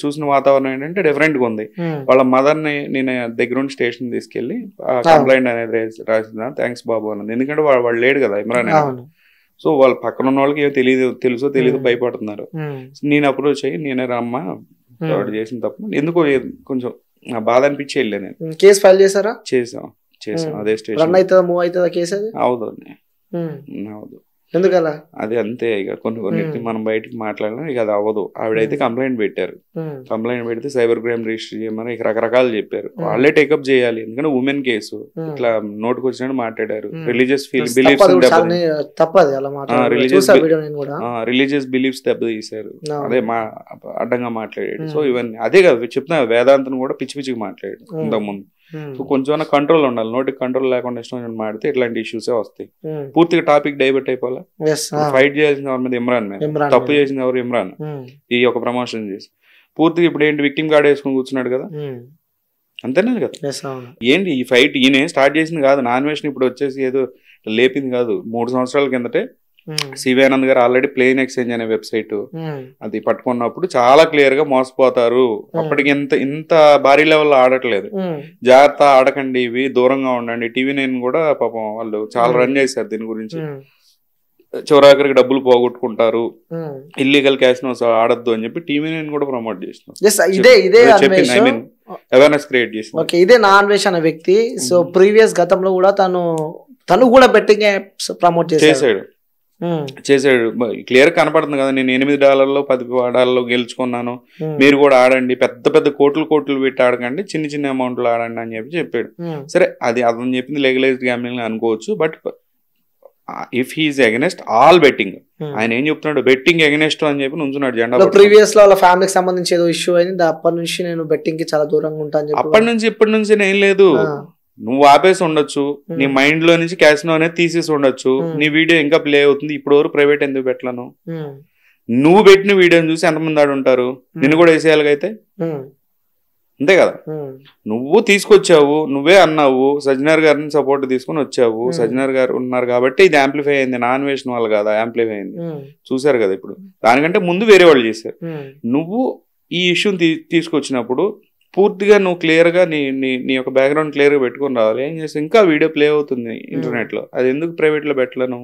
Speaker 3: చూసిన వాతావరణం ఏంటంటే డిఫరెంట్ గా ఉంది. వాళ్ళ మదర్ ని నేను దగ్గరుండి స్టేషన్ తీసుకెళ్లి కంప్లైంట్ అనేది రాసిందా, థ్యాంక్స్ బాబు అన్నది. ఎందుకంటే వాడు లేడు కదా ఇమ్రాన్. సో వాళ్ళ పక్కన ఉన్న వాళ్ళకి ఏం తెలుసో తెలీదు భయపడుతున్నారు. నేను అప్రోచ్ అయ్యి నేనే రమ్మా వాడు చేసిన తప్పు ఎందుకో కొంచెం బాధ అనిపించి వెళ్ళా. నేను
Speaker 1: కేసు ఫైల్ చేశారా?
Speaker 3: చేసాం అదే స్టేషన్. అవుతుంది.
Speaker 1: ఎందుకలా?
Speaker 3: అది అంతే. ఇక కొన్ని మనం బయటకు మాట్లాడినా ఇక అది అవ్వదు. ఆవిడైతే కంప్లైంట్ పెట్టారు. కంప్లైంట్ పెడితే సైబర్ క్రైమ్ రిజిస్టర్ చేయమని ఇక రకరకాలు చెప్పారు. వాళ్ళే టేకప్ చేయాలి. ఎందుకంటే ఉమెన్ కేసు ఇట్లా నోటుకు వచ్చినట్టు మాట్లాడారు. రిలీజియస్ బిలీఫ్స్ దెబ్బతీశారు. అదే అడ్డంగా మాట్లాడాడు. సో ఇవన్నీ అదే కదా చెప్తున్నా, వేదాంతం కూడా పిచ్చి పిచ్చిగా మాట్లాడాడు ఇంతకుముందు. సో కొంచెం కంట్రోల్ ఉండాలి. నోటికి కంట్రోల్ లేకుండా ఇష్టం మాడితే ఇట్లాంటి ఇష్యూసే వస్తాయి. పూర్తిగా టాపిక్ డైవర్ట్ అయిపోవాలి. ఫైట్ చేయాల్సిన ఎవరి మీద? ఇమ్రాన్ మీద. తప్పు చేసింది ఎవరు? ఇమ్రాన్. ఈ ఒక ప్రమోషన్ చేసి పూర్తిగా ఇప్పుడు ఏంటి విక్టిమ్ కార్డ్ వేసుకుని కూర్చున్నాడు కదా, అంతేనే కదా. ఏంటి ఈ ఫైట్ ఈయన స్టార్ట్ చేసింది కాదు, నాన్ వెజ్ ఇప్పుడు వచ్చేసి ఏదో లేపింది కాదు. 3 సంవత్సరాల కిందటే సివి ఆనంద్ గారు ఆల్రెడీ ప్లేన్ ఎక్స్చేంజ్ అనే వెబ్సైట్ అది పట్టుకున్నప్పుడు చాలా క్లియర్ గా మోసపోతారు. అప్పటికి ఇంత భారీ లెవెల్లో ఆడట్లేదు. జాగ్రత్త, ఆడకండి, ఇవి దూరంగా ఉండండి. TV9 కూడా పాపం వాళ్ళు చాలా రన్ చేశారు దీని గురించి. చివరాఖరికి డబ్బులు పోగొట్టుకుంటారు, ఇల్లీగల్ క్యాసినోస్ ఆడద్దు అని చెప్పి TV9 కూడా ప్రమోట్ చేసిన అవేర్నెస్ క్రియేట్ చేసిన
Speaker 1: ఇదే నాన్ వెజ్ అనే వ్యక్తి. సో ప్రీవియస్ గతంలో కూడా తను కూడా బెట్టింగ్ యాప్స్ ప్రమోట్ చేశాడు.
Speaker 3: క్లియర్ కనపడుతుంది కదా. నేను $8 $10 గెలుచుకున్నాను, మీరు కూడా ఆడండి, పెద్ద పెద్ద కోట్లు పెట్టి ఆడకండి, చిన్న అమౌంట్లు ఆడండి అని చెప్పాడు. సరే, అది అతను చెప్పింది లీగలైజ్డ్ గ్యాంబ్లింగ్ అనుకోవచ్చు. But if he's against all betting, ఆయన ఏం చెప్తున్నాడు? బెట్టింగ్ అగెనెస్ట్ అని చెప్పి నుంచున్నాడు జెండా.
Speaker 1: ప్రీవియస్ లో వాళ్ళ ఫ్యామిలీకి సంబంధించి ఏదో ఇష్యూ అయింది, అప్పటి నుంచి నేను బెట్టింగ్ కి చాలా దూరంగా ఉంటాను.
Speaker 3: అప్పటి నుంచి ఇప్పటి నుంచి ఏం లేదు, నువ్వు ఆపేసి ఉండొచ్చు, నీ మైండ్ లో నుంచి క్యాసినో అనేది తీసేసి ఉండొచ్చు, నీ వీడియో ఇంకా ప్లే అవుతుంది. ఇప్పుడు ఎవరు ప్రైవేట్ ఎందుకు పెట్టలను? నువ్వు పెట్టిన వీడియోని చూసి ఎంతమంది ఆడుంటారు? నిన్ను కూడా వేసేయాలిగా అయితే, అంతే కదా. నువ్వు తీసుకొచ్చావు, నువ్వే అన్నావు, సజ్జనార్ గారిని సపోర్ట్ తీసుకుని వచ్చావు, సజ్జనార్ గారు ఉన్నారు కాబట్టి ఇది యాంప్లిఫై అయింది. నాన్ వేషన్ వాళ్ళు కదా యాంప్లిఫై అయింది, చూసారు కదా. ఇప్పుడు దానికంటే ముందు వేరే వాళ్ళు చేశారు. నువ్వు ఈ ఇష్యూని తీసుకొచ్చినప్పుడు పూర్తిగా నువ్వు క్లియర్ గా నీ యొక్క బ్యాక్గ్రౌండ్ క్లియర్ గా పెట్టుకుని రావాలి. ఏం చేస్తే ఇంకా వీడియో ప్లే అవుతుంది ఇంటర్నెట్ లో, అది ఎందుకు ప్రైవేట్ లో పెట్టలేను?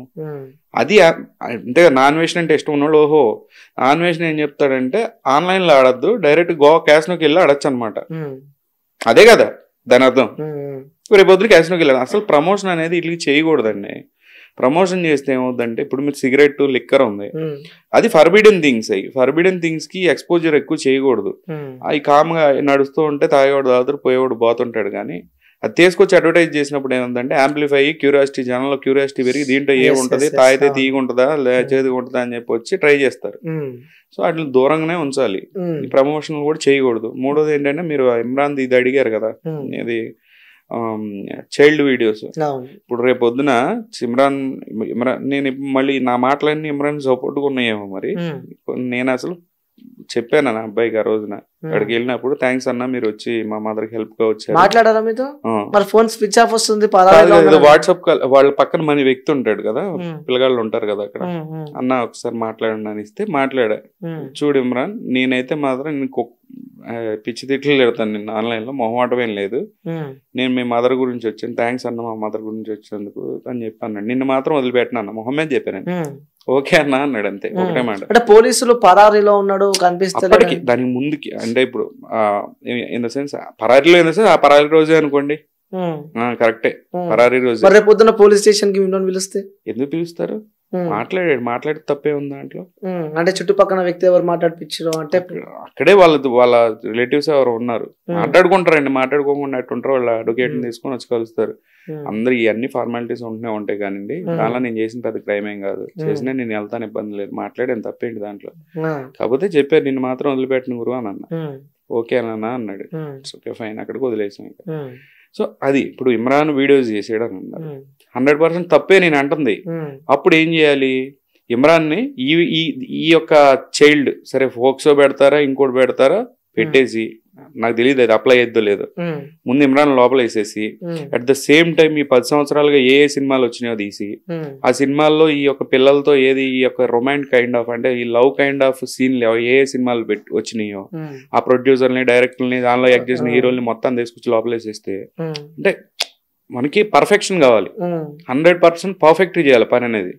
Speaker 3: అది అంతే. నాన్ వెజ్ అంటే ఇష్టం ఉన్నవాళ్ళు, ఓహో నాన్ వెజ్ ఏం చెప్తాడంటే ఆన్లైన్ లో ఆడద్దు, డైరెక్ట్ గోవా క్యాసినోకి వెళ్ళి ఆడచ్చు అనమాట. అదే కదా దాని అర్థం. రేపొద్దు క్యాసినోకి వెళ్ళాలి. అసలు ప్రమోషన్ అనేది ఇట్లా చేయకూడదండి. ప్రమోషన్ చేస్తే ఏమవుతుందంటే, ఇప్పుడు మీరు సిగరెట్, లిక్కర్ ఉంది, అది ఫర్బిడెన్ థింగ్స్. అయ్యి ఫర్బిడెన్ థింగ్స్ కి ఎక్స్పోజర్ ఎక్కువ చేయకూడదు. అవి కామ్గా నడుస్తూ ఉంటే తాగేవాడు తాగుతాడు, పోయేవాడు పోతుంటాడు. కానీ అది తీసుకొచ్చి అడ్వర్టైజ్ చేసినప్పుడు ఏముందంటే యాంప్లిఫై క్యూరియాసిటీ, జనంలో క్యూరియాసిటీ పెరిగి దీంట్లో ఏముంటది, తాగితే తీగుంటుందా చేదుగా ఉంటుందా అని చెప్పి వచ్చి ట్రై చేస్తారు. సో అట్లా దూరంగానే ఉంచాలి. ప్రమోషన్ కూడా చేయకూడదు. మూడోది ఏంటంటే, మీరు ఇమ్రాన్ ఇది అడిగారు కదా, ఇది చైల్డ్ వీడియోస్. ఇప్పుడు రేపు పొద్దున ఇమ్రాన్ నేను మళ్ళీ నా మాటలన్నీ ఇమ్రాన్ సపోర్ట్గా ఉన్నాయేమో మరి. నేను అసలు చెప్పాను నా అబ్బాయికి ఆ రోజున అక్కడికి వెళ్ళినప్పుడు, థ్యాంక్స్ అన్న మీరు వచ్చి మా మదర్ కి హెల్ప్ గా వచ్చారు.
Speaker 1: మాట్లాడారా మీతో? మరి ఫోన్ స్విచ్ ఆఫ్ వస్తుంది.
Speaker 3: వాట్సాప్ కాల్, వాళ్ళ పక్కన మన వ్యక్తి ఉంటాడు కదా, పిల్లగాళ్ళు ఉంటారు కదా అక్కడ, అన్న ఒకసారి మాట్లాడండి అని ఇస్తే మాట్లాడా. చూడు ఇమ్రాన్, నేనైతే మాత్రం నేను పిచ్చి తిట్లు పెడతాను నిన్ను ఆన్లైన్ లో, మొహమాటమేం లేదు. నేను మీ మదర్ గురించి వచ్చాను, థ్యాంక్స్ అన్న మా మదర్ గురించి వచ్చినందుకు అని చెప్పాను. నిన్ను మాత్రం వదిలిపెట్టినా అన్న, మొహమ్మద్ చెప్పాను. ఓకే అన్న అన్నాడు, అంతే, ఒకటే మాట.
Speaker 1: అంటే పోలీసులు పరారీలో ఉన్నాడు కనిపిస్తాడు
Speaker 3: దానికి ముందుకి, అంటే ఇప్పుడు ఇన్ ద సెన్స్ పరారీలో ఇన్ ద సెన్స్ ఆ పరారీ రోజే అనుకోండి, కరెక్టే, పరారీ రోజు.
Speaker 1: రేపు పొద్దున్న పోలీస్ స్టేషన్ కి పిలుస్తే ఎందుకు
Speaker 3: పిలుస్తారు? మాట్లాడి తప్పే ఉంది దాంట్లో.
Speaker 1: అంటే చుట్టుపక్కల వ్యక్తి ఎవరు మాట్లాడిపించారు అంటే
Speaker 3: అక్కడే వాళ్ళ రిలేటివ్స్ ఎవరు ఉన్నారు, మాట్లాడుకుంటారండి. మాట్లాడుకోకుండా ఎట్టుంటారు, వాళ్ళ అడ్వకేట్ తీసుకొని వచ్చి కలుస్తారు. అందరు ఇవన్నీ ఫార్మాలిటీస్ ఉంటూనే ఉంటాయి కానివ్వండి. దానిలో నేను చేసిన పెద్ద క్రైమ్ ఏం కాదు, చేసినా నేను వెళ్తాను, ఇబ్బంది లేదు, మాట్లాడేది తప్పేంటి దాంట్లో. కాకపోతే చెప్పారు నిన్ను మాత్రం వదిలిపెట్టిన గురువు అని అన్న. ఓకే అన్న అన్నాడు, ఓకే ఫైన్, అక్కడికి వదిలేసాం. సో అది ఇప్పుడు ఇమ్రాన్ వీడియోస్ చేసాడు అని అన్నారు, 100% తప్పే నేను అంటుంది. అప్పుడు ఏం చేయాలి? ఇమ్రాన్ ని ఈ యొక్క చైల్డ్ సరే ఫోక్సో పెడతారా ఇంకోటి పెడతారా పెట్టేసి, నాకు తెలియదు అది అప్లై అయ్యద్దో లేదో, ముందు ఇమ్రాన్ లోపల వేసేసి అట్ ద సేమ్ టైం ఈ 10 సంవత్సరాలుగా ఏ సినిమాలు వచ్చినాయో తీసి, ఆ సినిమాల్లో ఈ యొక్క పిల్లలతో ఏది ఈ యొక్క రొమాంటిక్ కైండ్ ఆఫ్ అంటే ఈ లవ్ కైండ్ ఆఫ్ సీన్లు ఏ సినిమాలు వచ్చినాయో ఆ ప్రొడ్యూసర్ని డైరెక్టర్ని దానిలో యాక్ట్ చేసిన హీరోల్ని మొత్తం తీసుకొచ్చి లోపల వేసేస్తే, అంటే మనకి పర్ఫెక్షన్ కావాలి, 100% పర్ఫెక్ట్ చేయాలి పని అనేది.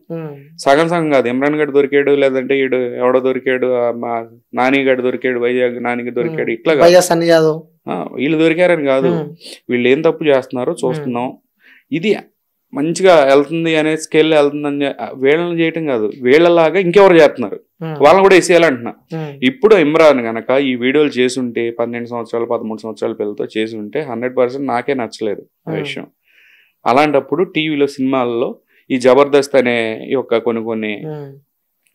Speaker 3: సగం సగం కాదు, ఇమ్రాన్ గడ్ దొరికాడు లేదంటే ఈడు ఎవడో దొరికాడు, మా నాని గడ్ దొరికాడు, వైజాగ్ నానికి దొరికాడు, ఇట్లా వీళ్ళు దొరికారని కాదు, వీళ్ళు ఏం తప్పు చేస్తున్నారో చూస్తున్నాం, ఇది మంచిగా వెళ్తుంది అనే స్కేల్ వెళ్తుందని వీళ్ళని చేయటం కాదు, వీళ్ళలాగా ఇంకెవరు చేస్తున్నారు వాళ్ళని కూడా వేసేయాలంటున్నా. ఇప్పుడు ఇమ్రాన్ గనక ఈ వీడియోలు చేసుంటే 12 సంవత్సరాలు 13 సంవత్సరాల పిల్లలతో చేసి ఉంటే 100% నాకే నచ్చలేదు ఆ విషయం. అలాంటప్పుడు టీవీలో సినిమాల్లో ఈ జబర్దస్త్ అనే ఈ యొక్క కొన్ని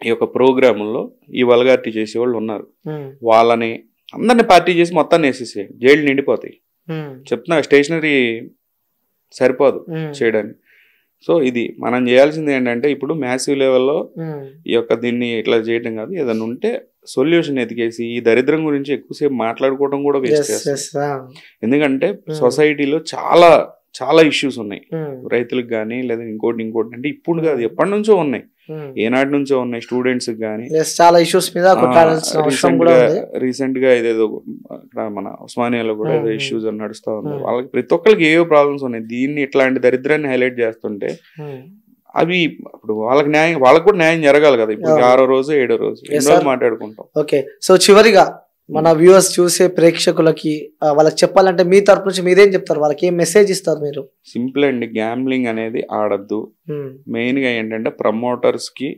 Speaker 3: ఈ యొక్క ప్రోగ్రాముల్లో ఈ వల్గారిటీ చేసేవాళ్ళు ఉన్నారు, వాళ్ళని అందరిని పార్టీ చేసి మొత్తాన్ని వేసేసేయండి, జైలు నిండిపోతాయి. చెప్తున్నా, స్టేషనరీ సరిపోదు చేయడానికి. సో ఇది మనం చేయాల్సింది ఏంటంటే ఇప్పుడు మ్యాసివ్ లెవెల్లో ఈ యొక్క దీన్ని ఇట్లా చేయడం కాదు, ఏదైనా ఉంటే సొల్యూషన్ ఎతికేసి ఈ దరిద్రం గురించి ఎక్కువసేపు మాట్లాడుకోవడం కూడా వేస్ట్ చేస్తాం. ఎందుకంటే సొసైటీలో చాలా చాలా ఇష్యూస్ ఉన్నాయి, రైతులకు కానీ లేదా ఇంకోటి అంటే ఇప్పుడు కాదు ఎప్పటి నుంచో ఉన్నాయి, ఏనాటి నుంచో ఉన్నాయి. స్టూడెంట్స్ కానీ
Speaker 1: చాలా ఇష్యూస్ మీద
Speaker 3: రీసెంట్ గా ఇదేదో మన ఉస్మానియాలో కూడా ఏదో ఇష్యూస్ నడుస్తా ఉంది. వాళ్ళకి ప్రతి ఒక్కరికి ఏవో ప్రాబ్లమ్స్ ఉన్నాయి. దీన్ని ఇట్లాంటి దరిద్రాన్ని హైలైట్ చేస్తుంటే అవి ఇప్పుడు వాళ్ళకి కూడా న్యాయం జరగాలి కదా. ఇప్పుడు 6వ రోజు 7వ రోజు మాట్లాడుకుంటాం.
Speaker 1: ఓకే, సో చివరిగా మన వ్యూవర్స్ చూసే ప్రేక్షకులకి వాళ్ళకి చెప్పాలంటే మీ తరపు నుంచి మీరేం చెప్తారు, వాళ్ళకి ఏం మెసేజ్ ఇస్తారు మీరు?
Speaker 3: సింపుల్ అండి, గ్యాంబ్లింగ్ అనేది ఆడద్దు. మెయిన్ గా ఏంటంటే ప్రమోటర్స్ కి,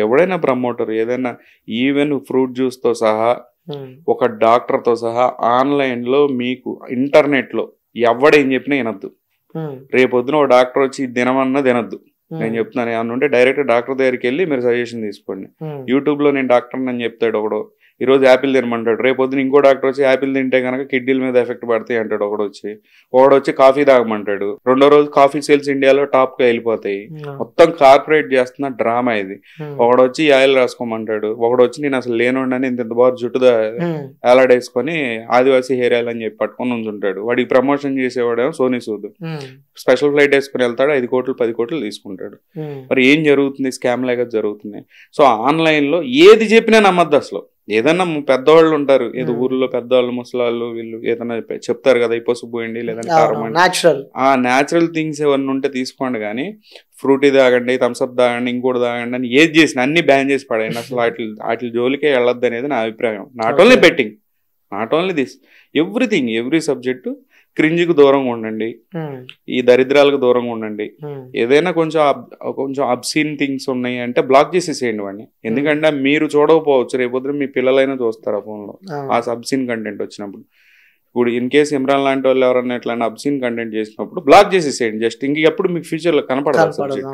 Speaker 3: ఎవడైనా ప్రమోటర్ ఏదైనా ఈవెన్ ఫ్రూట్ జ్యూస్ తో సహా ఒక డాక్టర్ తో సహా ఆన్లైన్ లో మీకు ఇంటర్నెట్ లో ఎవడేం చెప్పినా వినొద్దు. రేపొద్దున ఒక డాక్టర్ వచ్చి తినమన్నా తినద్దు. నేను చెప్తున్నాను, ఏమన్నా ఉంటే డైరెక్ట్ డాక్టర్ దగ్గరికి వెళ్ళి మీరు సజెషన్ తీసుకోండి. యూట్యూబ్ లో నేను డాక్టర్ అని చెప్తాడు ఒకడు, ఈ రోజు యాపిల్ తినమంటాడు, రేపు పొద్దున ఇంకో డాక్టర్ వచ్చి యాపిల్ తింటే కనుక కిడ్నీల మీద ఎఫెక్ట్ పడతాయి అంటాడు. ఒకడొచ్చి కాఫీ తాగమంటాడు. రెండో రోజు కాఫీ సేల్స్ ఇండియాలో టాప్ గా వెళ్ళిపోతాయి. మొత్తం కార్పొరేట్ చేస్తున్న డ్రామా ఇది. ఒకడొచ్చి ఆయిల్ రాసుకోమంటాడు, ఒకడొచ్చి నేను అసలు లేనుండని ఇంత బాగా జుట్టు వేలాడేసుకొని ఆదివాసీ హెయిర్ ఆయిల్ అని చెప్పి పట్టుకొని ఉంచుంటాడు. వాడికి ప్రమోషన్ చేసేవాడేమో సోనీ సూద్, స్పెషల్ ఫ్లైట్ వేసుకుని వెళ్తాడు, 5 కోట్లు 10 కోట్లు తీసుకుంటాడు. మరి ఏం జరుగుతుంది? స్కామ్ లాగా జరుగుతుంది. సో ఆన్లైన్ లో ఏది చెప్పినా నమ్మద్దు అసలు. ఏదన్నా పెద్దవాళ్ళు ఉంటారు, ఏదో ఊర్లో పెద్దవాళ్ళు ముసలాళ్ళు వీళ్ళు ఏదైనా చెప్తారు కదా, ఈ పసుపు పోయండి లేదంటే న్యాచురల్ థింగ్స్ ఏమన్నా ఉంటే తీసుకోండి. కానీ ఫ్రూటీ తాగండి, థమ్స్అప్ తాగండి, ఇంకోటి తాగండి అని ఏది చేసిన అన్ని బ్యాన్ చేసి పడండి. అసలు వాటి జోలికే వెళ్ళొద్దు అనేది నా అభిప్రాయం. Not only betting, not only this, everything, every subject. క్రింజ్కి దూరంగా ఉండండి, ఈ దరిద్రాలకు దూరంగా ఉండండి. ఏదైనా కొంచెం అబ్సీన్ థింగ్స్ ఉన్నాయి అంటే బ్లాక్ చేసేసేయండి వాడిని. ఎందుకంటే మీరు చూడకపోవచ్చు, రేపొద్దు మీ పిల్లలైనా చూస్తారు ఆ ఫోన్ లో ఆ అబ్సీన్ కంటెంట్ వచ్చినప్పుడు. ఇప్పుడు ఇన్ కేసు ఇమ్రాన్ లాంటి వాళ్ళు ఎవరన్నా ఇట్లా అబ్సీన్ కంటెంట్ చేసినప్పుడు బ్లాక్ చేసేసేయండి. జస్ట్ ఇంకెప్పుడు మీకు ఫ్యూచర్ లో కనపడదు సబ్జెక్ట్,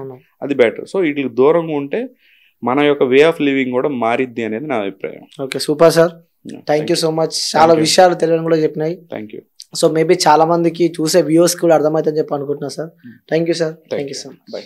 Speaker 3: అది బెటర్. సో వీటికి దూరంగా ఉంటే మన యొక్క వే ఆఫ్ లివింగ్ కూడా మారిద్ది అనేది నా అభిప్రాయం.
Speaker 1: Okay, super sir, thank you so much. చాలా విషయాలు తెలియని కూడా చెప్పినాయి.
Speaker 3: Thank you.
Speaker 1: సో మేబీ చాలా మందికి చూసే వ్యూవర్స్ కూడా అర్థమవుతుందని చెప్పి అనుకుంటున్నా sir. Thank you sir. Thank you so much.
Speaker 3: By.